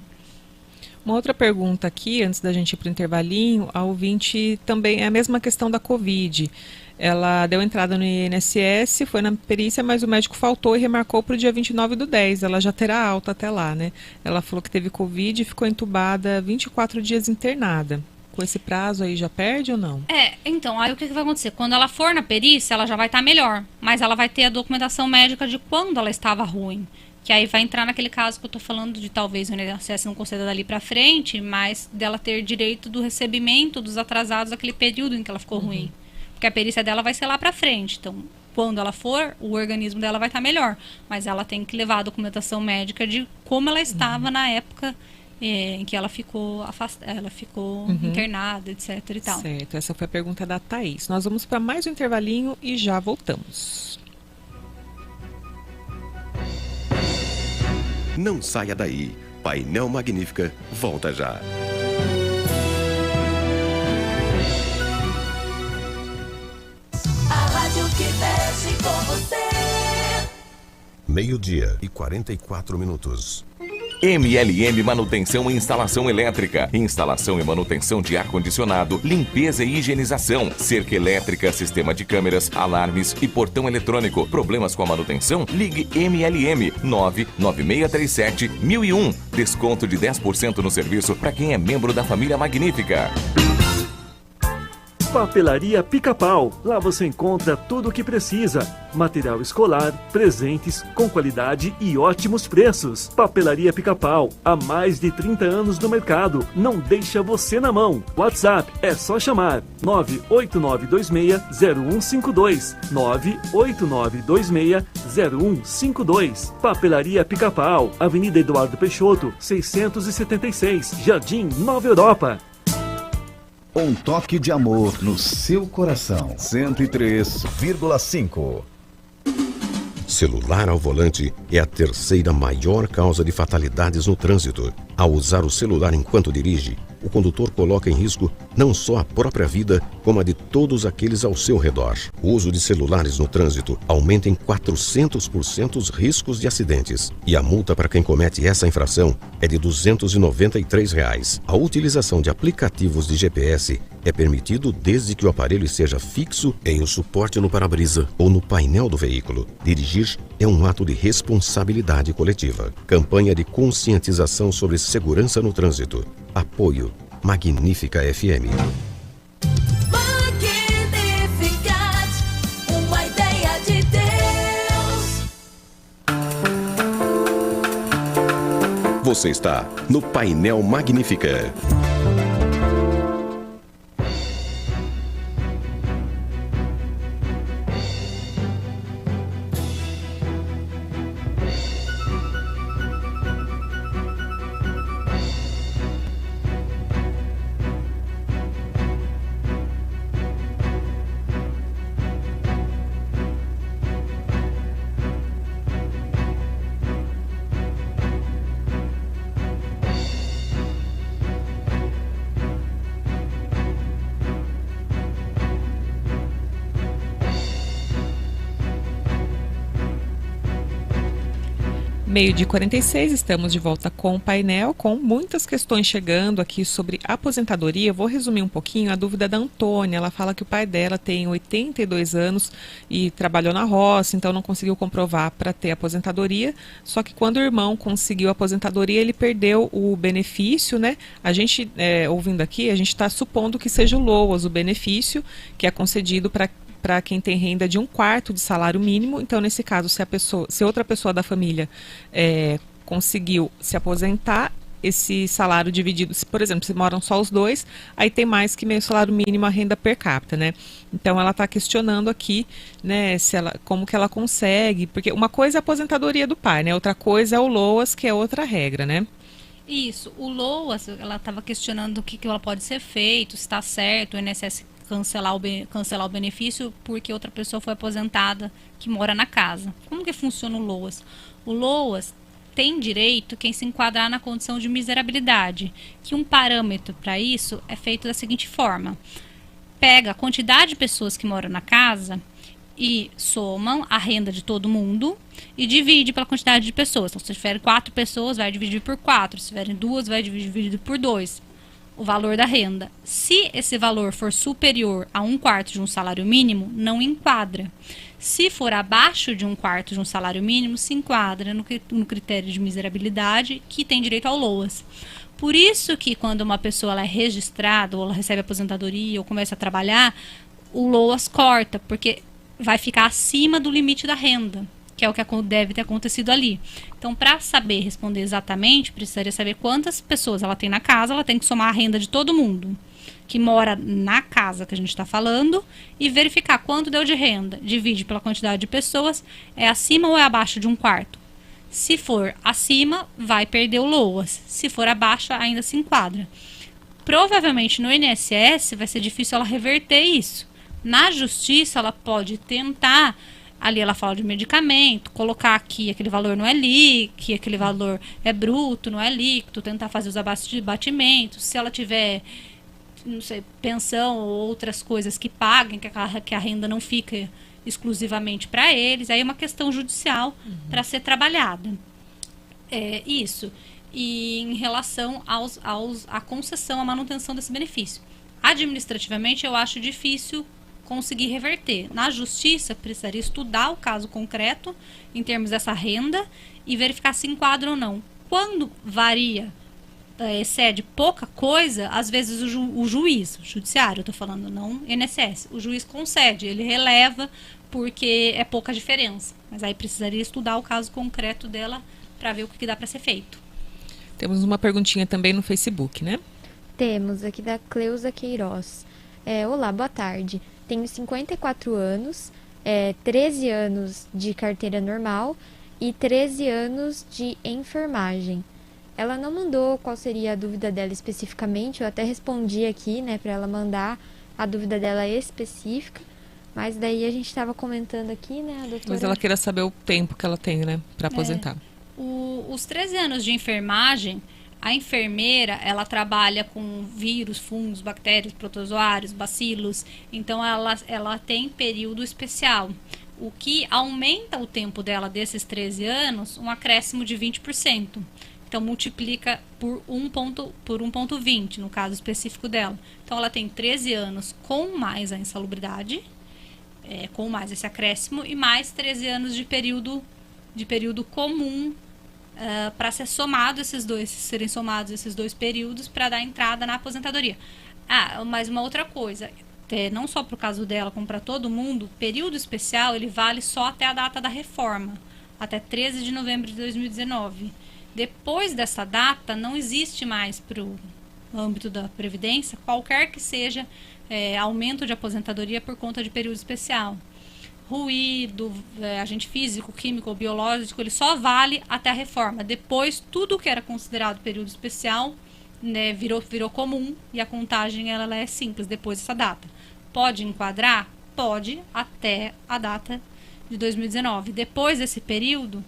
Uma outra pergunta aqui, antes da gente ir para o intervalinho, a ouvinte também é a mesma questão da Covid. Ela deu entrada no INSS, foi na perícia, mas o médico faltou e remarcou para o dia 29/10. Ela já terá alta até lá, né? Ela falou que teve Covid e ficou entubada 24 dias internada. Com esse prazo aí já perde ou não? Então, aí o que vai acontecer? Quando ela for na perícia, ela já vai estar melhor, mas ela vai ter a documentação médica de quando ela estava ruim. Que aí vai entrar naquele caso que eu estou falando de talvez o INSS não conceda dali para frente, mas dela ter direito do recebimento dos atrasados daquele período em que ela ficou ruim. Porque a perícia dela vai ser lá para frente. Então, quando ela for, o organismo dela vai estar melhor. Mas ela tem que levar a documentação médica de como ela estava na época em que ela ficou internada, etc e tal. Certo, essa foi a pergunta da Thaís. Nós vamos para mais um intervalinho e já voltamos. Não saia daí. Painel Magnífica volta já. A rádio que mexe com você. 12:44. MLM Manutenção e Instalação Elétrica. Instalação e manutenção de ar-condicionado, limpeza e higienização, cerca elétrica, sistema de câmeras, alarmes e portão eletrônico. Problemas com a manutenção? Ligue MLM 99637-1001. Desconto de 10% no serviço para quem é membro da família Magnífica. Papelaria Pica-Pau. Lá você encontra tudo o que precisa. Material escolar, presentes, com qualidade e ótimos preços. Papelaria Pica-Pau. Há mais de 30 anos no mercado. Não deixa você na mão. WhatsApp é só chamar 989260152. 989260152. Papelaria Pica-Pau. Avenida Eduardo Peixoto, 676. Jardim Nova Europa. Um toque de amor no seu coração. 103,5. Celular ao volante é a terceira maior causa de fatalidades no trânsito. Ao usar o celular enquanto dirige, o condutor coloca em risco não só a própria vida, como a de todos aqueles ao seu redor. O uso de celulares no trânsito aumenta em 400% os riscos de acidentes. E a multa para quem comete essa infração é de R$ 293. A utilização de aplicativos de GPS é permitido desde que o aparelho esteja fixo em um suporte no para-brisa ou no painel do veículo. Dirigir é um ato de responsabilidade coletiva. Campanha de conscientização sobre segurança no trânsito. Apoio Magnífica FM. Magnificat, uma ideia de Deus. Você está no Painel Magnífica. Meio de 46, estamos de volta com o painel, com muitas questões chegando aqui sobre aposentadoria. Vou resumir um pouquinho a dúvida da Antônia. Ela fala que o pai dela tem 82 anos e trabalhou na roça, então não conseguiu comprovar para ter aposentadoria. Só que quando o irmão conseguiu a aposentadoria, ele perdeu o benefício, né? A gente, ouvindo aqui, a gente está supondo que seja o LOAS, o benefício que é concedido para quem tem renda de 1/4 de salário mínimo. Então, nesse caso, se outra pessoa da família conseguiu se aposentar, esse salário dividido, por exemplo, se moram só os dois, aí tem mais que meio salário mínimo a renda per capita, né? Então, ela está questionando aqui, né, como que ela consegue, porque uma coisa é a aposentadoria do pai, né? Outra coisa é o LOAS, que é outra regra, né? Isso, o LOAS, ela estava questionando o que ela pode ser feito, se está certo, o INSS cancelar o benefício porque outra pessoa foi aposentada que mora na casa. Como que funciona o LOAS? O LOAS tem direito quem se enquadrar na condição de miserabilidade, que um parâmetro para isso é feito da seguinte forma: pega a quantidade de pessoas que moram na casa e somam a renda de todo mundo e divide pela quantidade de pessoas. Então, se tiver 4 pessoas, vai dividir por 4. Se tiverem 2, vai dividir por 2. O valor da renda. Se esse valor for superior a 1/4 de um salário mínimo, não enquadra. Se for abaixo de 1/4 de um salário mínimo, se enquadra no critério de miserabilidade, que tem direito ao LOAS. Por isso que quando uma pessoa ela é registrada, ou ela recebe aposentadoria, ou começa a trabalhar, o LOAS corta, porque vai ficar acima do limite da renda, que é o que deve ter acontecido ali. Então, para saber responder exatamente, precisaria saber quantas pessoas ela tem na casa, ela tem que somar a renda de todo mundo que mora na casa que a gente está falando e verificar quanto deu de renda. Divide pela quantidade de pessoas, é acima ou é abaixo de 1/4? Se for acima, vai perder o LOAS. Se for abaixo, ainda se enquadra. Provavelmente no INSS vai ser difícil ela reverter isso. Na justiça, ela pode tentar. Ali ela fala de medicamento, colocar aqui aquele valor não é líquido, aquele valor é bruto, não é líquido, tentar fazer os abatimentos. Se ela tiver, não sei, pensão ou outras coisas que paguem, que a renda não fica exclusivamente para eles, aí é uma questão judicial para ser trabalhada. É isso. E em relação à concessão, à manutenção desse benefício. Administrativamente, eu acho difícil conseguir reverter. Na justiça, precisaria estudar o caso concreto em termos dessa renda e verificar se enquadra ou não. Quando varia, excede pouca coisa, às vezes o juiz, o judiciário, eu estou falando, não INSS, o juiz concede, ele releva porque é pouca diferença. Mas aí precisaria estudar o caso concreto dela para ver o que dá para ser feito. Temos uma perguntinha também no Facebook, né? Temos aqui da Cleusa Queiroz. Olá, boa tarde. Tenho 54 anos, 13 anos de carteira normal e 13 anos de enfermagem. Ela não mandou qual seria a dúvida dela especificamente, eu até respondi aqui, né, para ela mandar a dúvida dela específica, Mas daí a gente estava comentando aqui, né, a doutora... Mas ela queira saber o tempo que ela tem, né, para aposentar. Os 13 anos de enfermagem, a enfermeira, ela trabalha com vírus, fungos, bactérias, protozoários, bacilos. Então, ela tem período especial. O que aumenta o tempo dela desses 13 anos, um acréscimo de 20%. Então, multiplica por 1,20, no caso específico dela. Então, ela tem 13 anos com mais a insalubridade, com mais esse acréscimo, e mais 13 anos de período comum para ser somado serem somados esses dois períodos para dar entrada na aposentadoria. Mas uma outra coisa, não só para o caso dela, como para todo mundo, período especial ele vale só até a data da reforma, até 13 de novembro de 2019. Depois dessa data, não existe mais para o âmbito da Previdência qualquer que seja aumento de aposentadoria por conta de período especial. Ruído, agente físico, químico ou biológico, ele só vale até a reforma. Depois, tudo que era considerado período especial, né, virou comum, e a contagem ela é simples depois dessa data. Pode enquadrar? Pode, até a data de 2019. Depois desse período,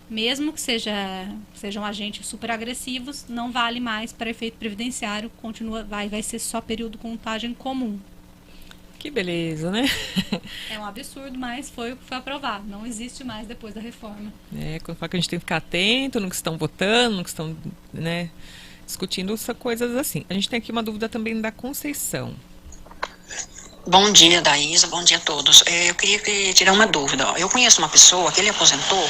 mesmo que sejam agentes super agressivos, não vale mais para efeito previdenciário, vai ser só período contagem comum. Que beleza, né? É um absurdo, mas foi o que foi aprovado. Não existe mais depois da reforma. Quando fala que a gente tem que ficar atento no que estão votando, no que estão, né, discutindo essas coisas assim. A gente tem aqui uma dúvida também da Conceição. Bom dia, Daísa. Bom dia a todos. Eu queria tirar uma dúvida. Eu conheço uma pessoa que ele aposentou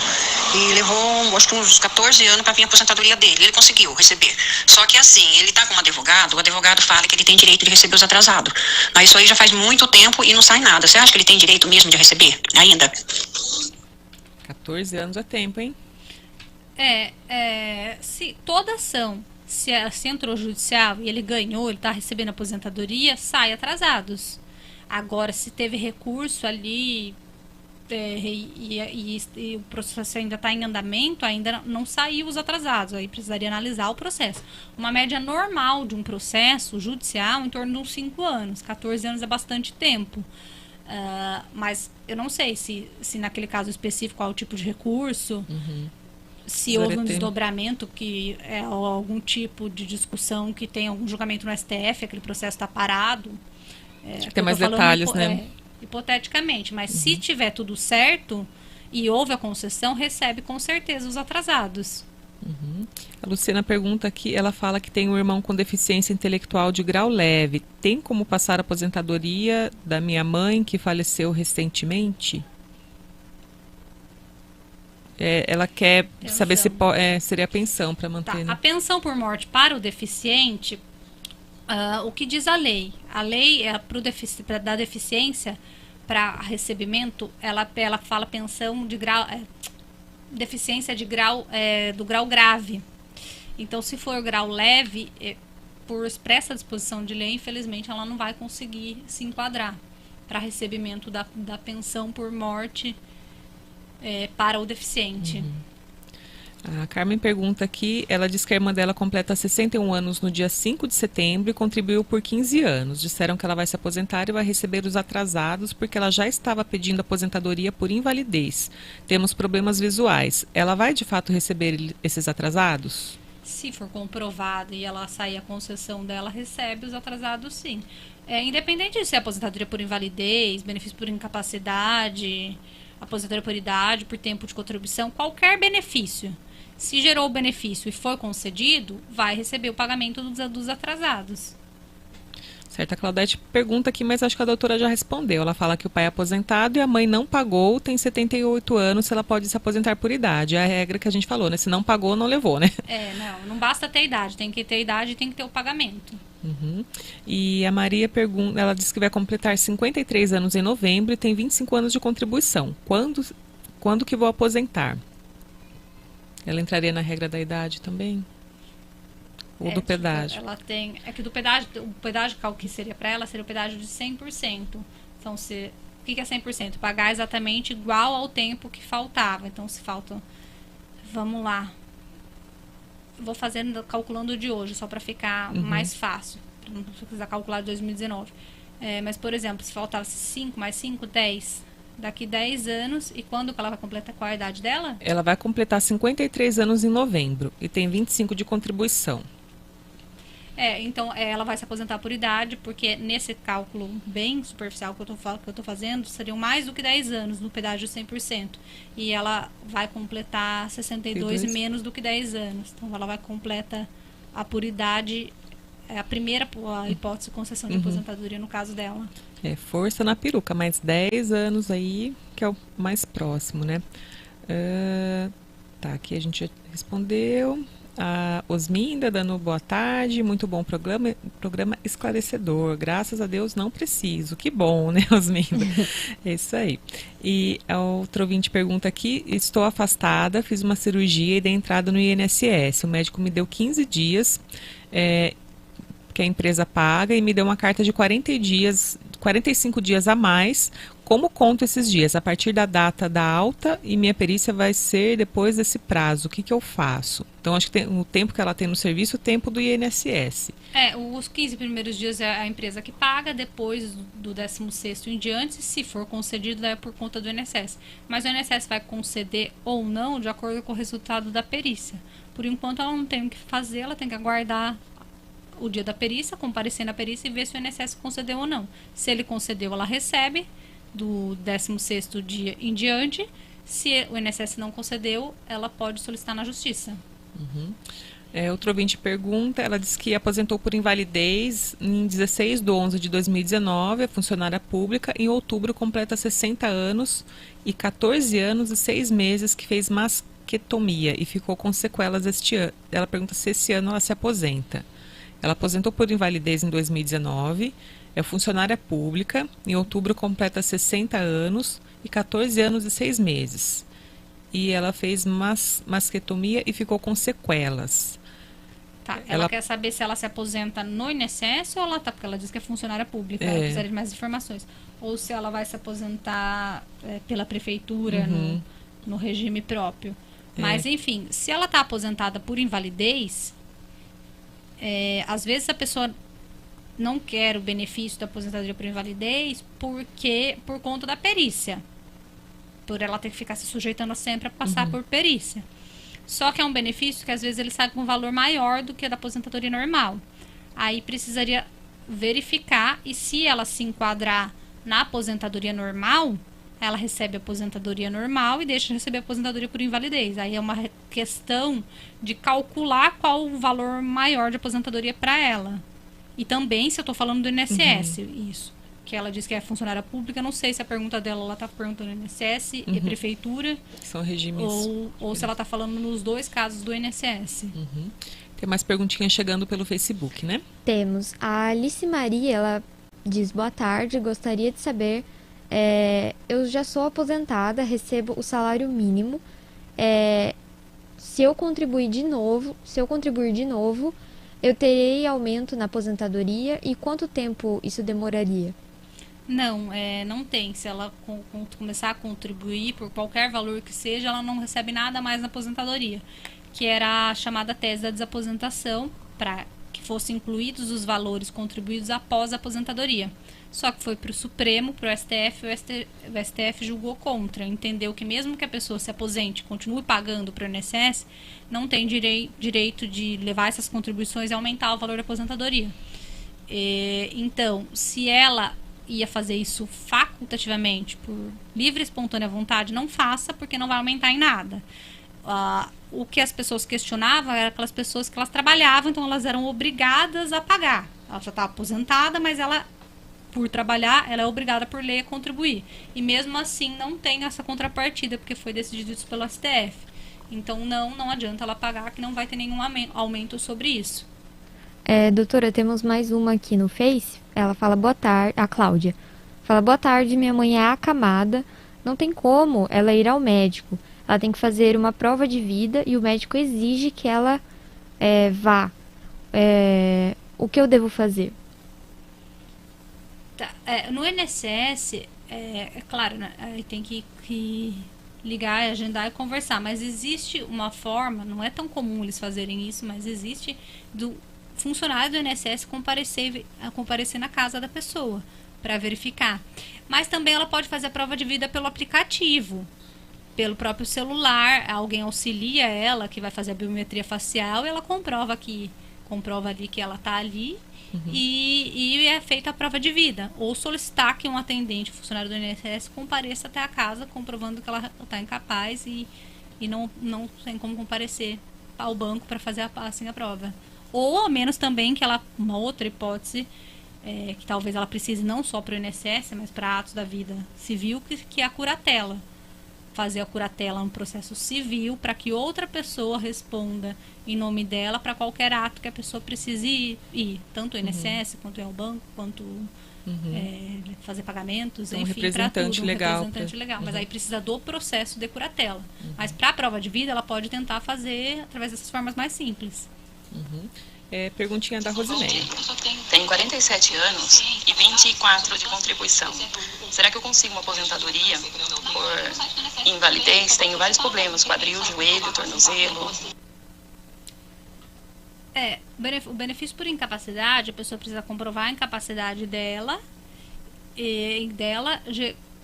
e levou, acho que uns 14 anos para vir a aposentadoria dele. Ele conseguiu receber. Só que assim, ele está com um advogado, o advogado fala que ele tem direito de receber os atrasados. Mas isso aí já faz muito tempo e não sai nada. Você acha que ele tem direito mesmo de receber ainda? 14 anos é tempo, hein? Se toda ação, se entrou judicial e ele ganhou, ele está recebendo aposentadoria, sai atrasados. Agora, se teve recurso ali e o processo ainda está em andamento, ainda não saiu os atrasados, aí precisaria analisar o processo. Uma média normal de um processo judicial em torno de uns 5 anos. 14 anos é bastante tempo. Mas eu não sei se naquele caso específico qual é o tipo de recurso, se houve um desdobramento, que é algum tipo de discussão que tem algum julgamento no STF, aquele processo está parado. Tem mais detalhes, né? Hipoteticamente, mas se tiver tudo certo e houve a concessão, recebe com certeza os atrasados. A Luciana pergunta aqui, ela fala que tem um irmão com deficiência intelectual de grau leve. Tem como passar a aposentadoria da minha mãe, que faleceu recentemente? Ela quer saber se seria a pensão para manter. A pensão por morte para o deficiente, o que diz a lei? A lei da deficiência para recebimento, ela fala pensão de grau, deficiência de grau, do grau grave. Então, se for grau leve, por expressa disposição de lei, infelizmente, ela não vai conseguir se enquadrar para recebimento da pensão por morte para o deficiente. A Carmen pergunta aqui, ela diz que a irmã dela completa 61 anos no dia 5 de setembro e contribuiu por 15 anos. Disseram que ela vai se aposentar e vai receber os atrasados porque ela já estava pedindo aposentadoria por invalidez. Temos problemas visuais. Ela vai de fato receber esses atrasados? Se for comprovado e ela sair a concessão dela, recebe os atrasados, sim. Independente de ser aposentadoria por invalidez, benefício por incapacidade, aposentadoria por idade, por tempo de contribuição, qualquer benefício. Se gerou o benefício e foi concedido, vai receber o pagamento dos atrasados. Certo, a Claudete pergunta aqui, mas acho que a doutora já respondeu. Ela fala que o pai é aposentado e a mãe não pagou, tem 78 anos, se ela pode se aposentar por idade. É a regra que a gente falou, né? Se não pagou, não levou, né? Não basta ter idade, tem que ter idade e tem que ter o pagamento. E a Maria pergunta, ela diz que vai completar 53 anos em novembro e tem 25 anos de contribuição. Quando que vou aposentar? Ela entraria na regra da idade também? Ou do pedágio? Ela tem. É que do pedágio, o pedágio que seria para ela seria o pedágio de 100%. Então, o que é 100%? Pagar exatamente igual ao tempo que faltava. Então, se falta. Vamos lá. Vou fazendo, calculando de hoje, só para ficar mais fácil. Para não precisar calcular de 2019. Mas, por exemplo, se faltasse 5 mais 5, 10. Daqui 10 anos, e quando que ela vai completar? Qual a idade dela? Ela vai completar 53 anos em novembro e tem 25 de contribuição. Então ela vai se aposentar por idade, porque nesse cálculo bem superficial que eu tô fazendo, seriam mais do que 10 anos no pedágio 100%. E ela vai completar 62 e menos do que 10 anos. Então ela vai completar a por idade, a primeira hipótese de concessão de aposentadoria no caso dela. Força na peruca, mais 10 anos aí, que é o mais próximo, né? Aqui a gente já respondeu. A Osminda dando boa tarde, muito bom programa esclarecedor, graças a Deus não preciso, que bom, né, Osminda? É isso aí. E a outra ouvinte pergunta aqui: estou afastada, fiz uma cirurgia e dei entrada no INSS, o médico me deu 15 dias que a empresa paga e me deu uma carta de 45 dias a mais. Como conto esses dias? A partir da data da alta, e minha perícia vai ser depois desse prazo. O que eu faço? Então, acho que o tempo que ela tem no serviço, o tempo do INSS. Os 15 primeiros dias é a empresa que paga, depois do 16º em diante, se for concedido, é por conta do INSS. Mas o INSS vai conceder ou não, de acordo com o resultado da perícia. Por enquanto, ela não tem o que fazer, ela tem que aguardar o dia da perícia, comparecer na perícia e ver se o INSS concedeu ou não. Se ele concedeu, ela recebe do 16º dia em diante. Se o INSS não concedeu, ela pode solicitar na justiça. Outro ouvinte pergunta, ela diz que aposentou por invalidez em 16/11/2019, é funcionária pública, em outubro completa 60 anos e 14 anos e 6 meses que fez masquectomia e ficou com sequelas este ano. Ela pergunta se esse ano ela se aposenta. Ela aposentou por invalidez em 2019, é funcionária pública, em outubro completa 60 anos e 14 anos e 6 meses. E ela fez masquectomia e ficou com sequelas. Ela quer saber se ela se aposenta no INSS ou ela porque ela diz que é funcionária pública, ela precisaria de mais informações. Ou se ela vai se aposentar pela prefeitura, no regime próprio. Mas, enfim, se ela está aposentada por invalidez, às vezes a pessoa não quer o benefício da aposentadoria por invalidez por conta da perícia. Por ela ter que ficar se sujeitando sempre a passar por perícia. Só que é um benefício que às vezes ele sai com um valor maior do que a da aposentadoria normal. Aí precisaria verificar, e se ela se enquadrar na aposentadoria normal, ela recebe a aposentadoria normal e deixa de receber a aposentadoria por invalidez. Aí é uma questão de calcular qual o valor maior de aposentadoria para ela. E também, se eu estou falando do INSS, isso. Que ela diz que é funcionária pública, não sei se a pergunta dela, ela está perguntando INSS e prefeitura. São regimes. Ou se ela está falando nos dois casos do INSS. Tem mais perguntinhas chegando pelo Facebook, né? Temos. A Alice Maria, ela diz: boa tarde, gostaria de saber, eu já sou aposentada, recebo o salário mínimo. Se eu contribuir de novo, eu terei aumento na aposentadoria, e quanto tempo isso demoraria? Não, não tem. Se ela começar a contribuir por qualquer valor que seja, ela não recebe nada mais na aposentadoria, que era a chamada tese da desaposentação, para que fossem incluídos os valores contribuídos após a aposentadoria. Só que foi para o Supremo, para o STF, o STF julgou contra, entendeu que mesmo que a pessoa se aposente e continue pagando para o INSS, não tem direito de levar essas contribuições e aumentar o valor da aposentadoria. Então, se ela ia fazer isso facultativamente, por livre e espontânea vontade, não faça, porque não vai aumentar em nada. O que as pessoas questionavam era aquelas pessoas que elas trabalhavam, então elas eram obrigadas a pagar. Ela já estava aposentada, mas ela, por trabalhar, ela é obrigada por lei a contribuir. E mesmo assim não tem essa contrapartida, porque foi decidido isso pelo STF. Então não adianta ela pagar, que não vai ter nenhum aumento sobre isso. Doutora, temos mais uma aqui no Face. Ela fala: boa tarde, a Cláudia fala: boa tarde, minha mãe é acamada, não tem como ela ir ao médico. Ela tem que fazer uma prova de vida e o médico exige que ela vá. O que eu devo fazer? No INSS, claro, né, tem que ligar, agendar e conversar, mas existe uma forma, não é tão comum eles fazerem isso, mas existe do funcionário do INSS comparecer na casa da pessoa. para verificar. Mas também ela pode fazer a prova de vida pelo aplicativo, pelo próprio celular. Alguém auxilia ela, que vai fazer a biometria facial, e ela comprova ali que ela está ali. E é feita a prova de vida. Ou solicitar que um atendente, funcionário do INSS, compareça até a casa, comprovando que ela está incapaz e não tem como comparecer ao banco para fazer a prova. Ou ao menos também uma outra hipótese, que talvez ela precise não só para o INSS, mas para atos da vida civil, que é a curatela. Fazer a curatela no processo civil para que outra pessoa responda em nome dela para qualquer ato que a pessoa precise ir, tanto o INSS, quanto ir ao banco, quanto fazer pagamentos, então, enfim, para tudo. Representante legal. Mas aí precisa do processo de curatela. Mas para a prova de vida, ela pode tentar fazer através dessas formas mais simples. Perguntinha da Rosimeire. Tenho 47 anos e 24 de contribuição. Será que eu consigo uma aposentadoria por invalidez? Tenho vários problemas, quadril, joelho, tornozelo. O benefício por incapacidade, a pessoa precisa comprovar a incapacidade dela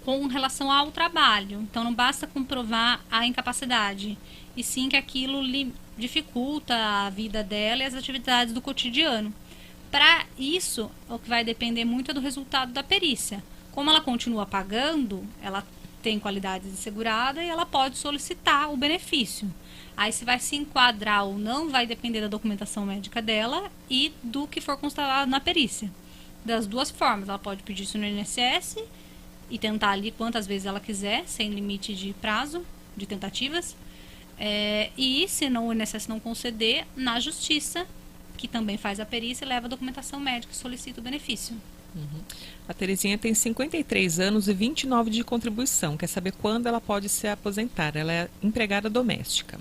com relação ao trabalho. Então não basta comprovar a incapacidade, e sim que aquilo dificulta a vida dela e as atividades do cotidiano. Para isso, o que vai depender muito é do resultado da perícia. Como ela continua pagando, ela tem qualidade assegurada e ela pode solicitar o benefício. Aí se vai se enquadrar ou não vai depender da documentação médica dela e do que for constatado na perícia. Das duas formas, ela pode pedir isso no INSS e tentar ali quantas vezes ela quiser, sem limite de prazo de tentativas. E se o INSS não conceder, na justiça, que também faz a perícia, leva a documentação médica e solicita o benefício. A Terezinha tem 53 anos e 29 de contribuição. Quer saber quando ela pode se aposentar? Ela é empregada doméstica.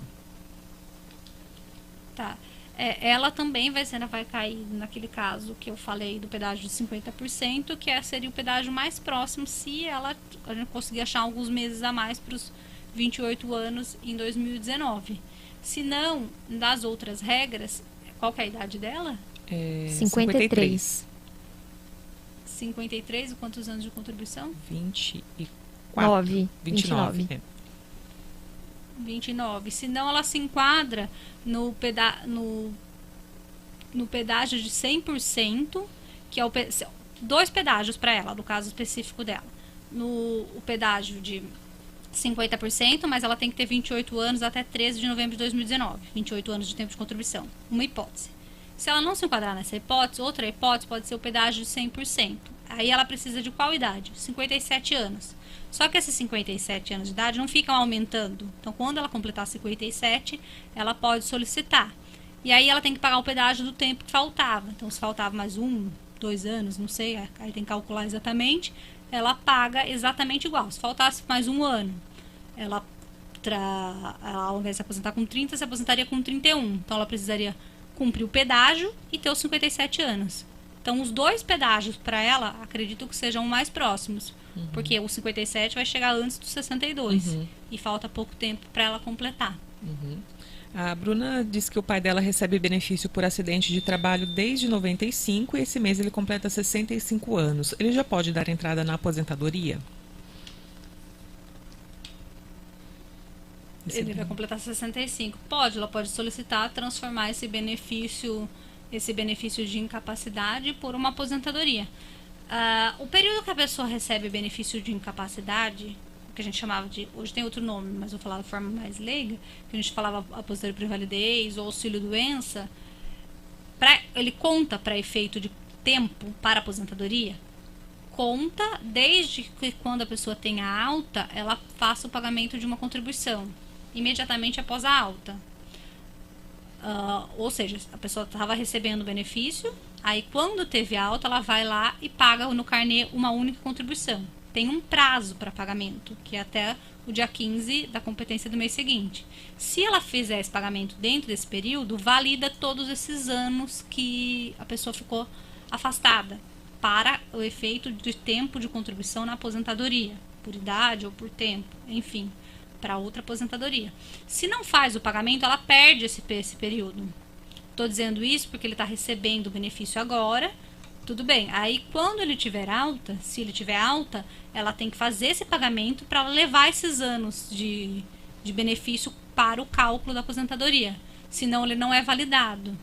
Tá. Ela também vai cair naquele caso que eu falei do pedágio de 50%, que seria o pedágio mais próximo se a gente conseguir achar alguns meses a mais para os 28 anos em 2019. Se não, das outras regras, qual que é a idade dela? 53. 53, e quantos anos de contribuição? 29. 29. Senão ela se enquadra no pedágio de 100%, que é dois pedágios para ela, no caso específico dela. O pedágio de 50%, mas ela tem que ter 28 anos até 13 de novembro de 2019. 28 anos de tempo de contribuição. Uma hipótese. Se ela não se enquadrar nessa hipótese, outra hipótese pode ser o pedágio de 100%. Aí ela precisa de qual idade? 57 anos. Só que esses 57 anos de idade não ficam aumentando. Então, quando ela completar 57, ela pode solicitar. E aí ela tem que pagar o pedágio do tempo que faltava. Então, se faltava mais 2 anos, não sei, aí tem que calcular exatamente, ela paga exatamente igual. Se faltasse mais 1 ano, ela ao invés de se aposentar com 30, se aposentaria com 31. Então, ela precisaria cumprir o pedágio e ter os 57 anos. Então, os dois pedágios para ela, acredito que sejam mais próximos. Porque o 57 vai chegar antes do 62. E falta pouco tempo para ela completar. A Bruna diz que o pai dela recebe benefício por acidente de trabalho desde 95 e esse mês ele completa 65 anos. Ele já pode dar entrada na aposentadoria? Ele vai completar 65. Ela pode solicitar transformar esse benefício de incapacidade por uma aposentadoria. O período que a pessoa recebe benefício de incapacidade, que a gente chamava de, hoje tem outro nome, mas vou falar de forma mais leiga, que a gente falava aposentadoria por invalidez ou auxílio-doença, ele conta para efeito de tempo para aposentadoria? Conta desde que quando a pessoa tenha alta, ela faça o pagamento de uma contribuição, imediatamente após a alta. Ou seja, a pessoa estava recebendo o benefício, aí quando teve alta, ela vai lá e paga no carnê uma única contribuição. Tem um prazo para pagamento, que é até o dia 15 da competência do mês seguinte. Se ela fizer esse pagamento dentro desse período, valida todos esses anos que a pessoa ficou afastada para o efeito de tempo de contribuição na aposentadoria, por idade ou por tempo, enfim, para outra aposentadoria. Se não faz o pagamento, ela perde esse período. Estou dizendo isso porque ele está recebendo o benefício agora, Tudo bem. Aí, quando ele tiver alta, se ele tiver alta, ela tem que fazer esse pagamento para levar esses anos de benefício para o cálculo da aposentadoria. Senão, ele não é validado.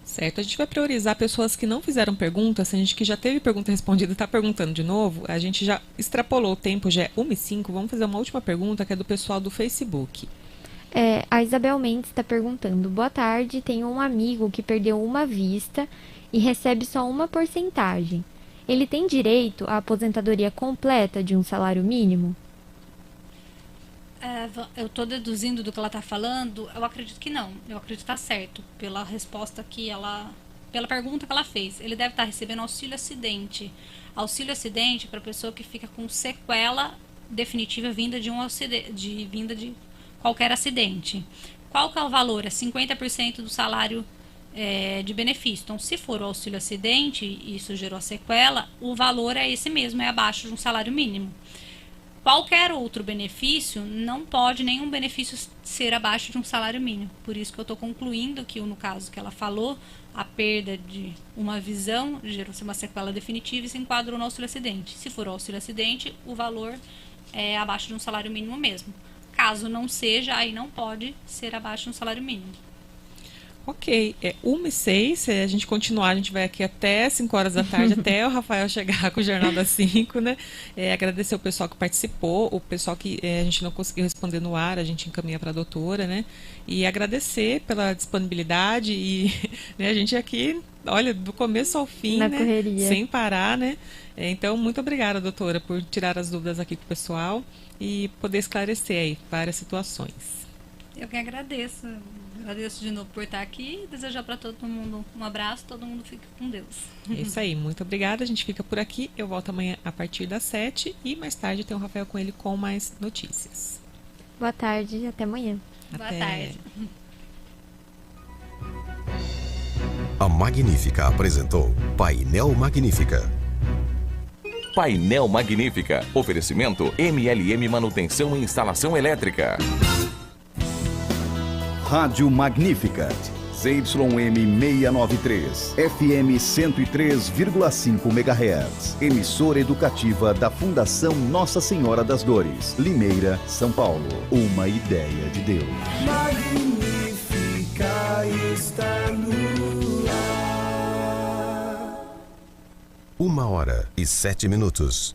Certo, a gente vai priorizar pessoas que não fizeram perguntas. A gente que já teve pergunta respondida está perguntando de novo. A gente já extrapolou o tempo, já é 1h05. Vamos fazer uma última pergunta, que é do pessoal do Facebook. A Isabel Mendes está perguntando: boa tarde, tenho um amigo que perdeu uma vista e recebe só uma porcentagem. Ele tem direito à aposentadoria completa de um salário mínimo? Eu estou deduzindo do que ela está falando. Eu acredito que não. Eu acredito que está certo pela resposta que ela, pela pergunta que ela fez. Ele deve estar recebendo auxílio acidente. Auxílio acidente para pessoa que fica com sequela definitiva vinda de de qualquer acidente. Qual que é o valor? É 50% do salário de benefício. Então, se for o auxílio acidente e isso gerou a sequela, o valor é esse mesmo, é abaixo de um salário mínimo. Qualquer outro benefício, não pode nenhum benefício ser abaixo de um salário mínimo. Por isso que eu estou concluindo que, no caso que ela falou, a perda de uma visão gerou-se uma sequela definitiva e se enquadrou no auxílio acidente. Se for o auxílio acidente, o valor é abaixo de um salário mínimo mesmo. Caso não seja, aí não pode ser abaixo de um salário mínimo. Ok, 1h06, se a gente continuar, a gente vai aqui até 5 horas da tarde, até o Rafael chegar com o Jornal das 5, né? Agradecer o pessoal que participou, o pessoal que a gente não conseguiu responder no ar, a gente encaminha para a doutora, né? E agradecer pela disponibilidade e né, a gente aqui, olha, do começo ao fim, na né? Correria. Sem parar, né? Então, muito obrigada, doutora, por tirar as dúvidas aqui com o pessoal e poder esclarecer aí várias situações. Eu que agradeço. Agradeço de novo por estar aqui e desejar para todo mundo um abraço, todo mundo fique com Deus. É isso aí, muito obrigada, a gente fica por aqui, eu volto amanhã a partir das 7 e mais tarde tem o Rafael com ele com mais notícias. Boa tarde, até amanhã. Boa tarde. A Magnífica apresentou Painel Magnífica. Painel Magnífica. Oferecimento MLM Manutenção e Instalação Elétrica. Rádio Magnífica, ZYM 693, FM 103,5 MHz. Emissora educativa da Fundação Nossa Senhora das Dores, Limeira, São Paulo. Uma ideia de Deus. Magnífica está no ar. 1h07.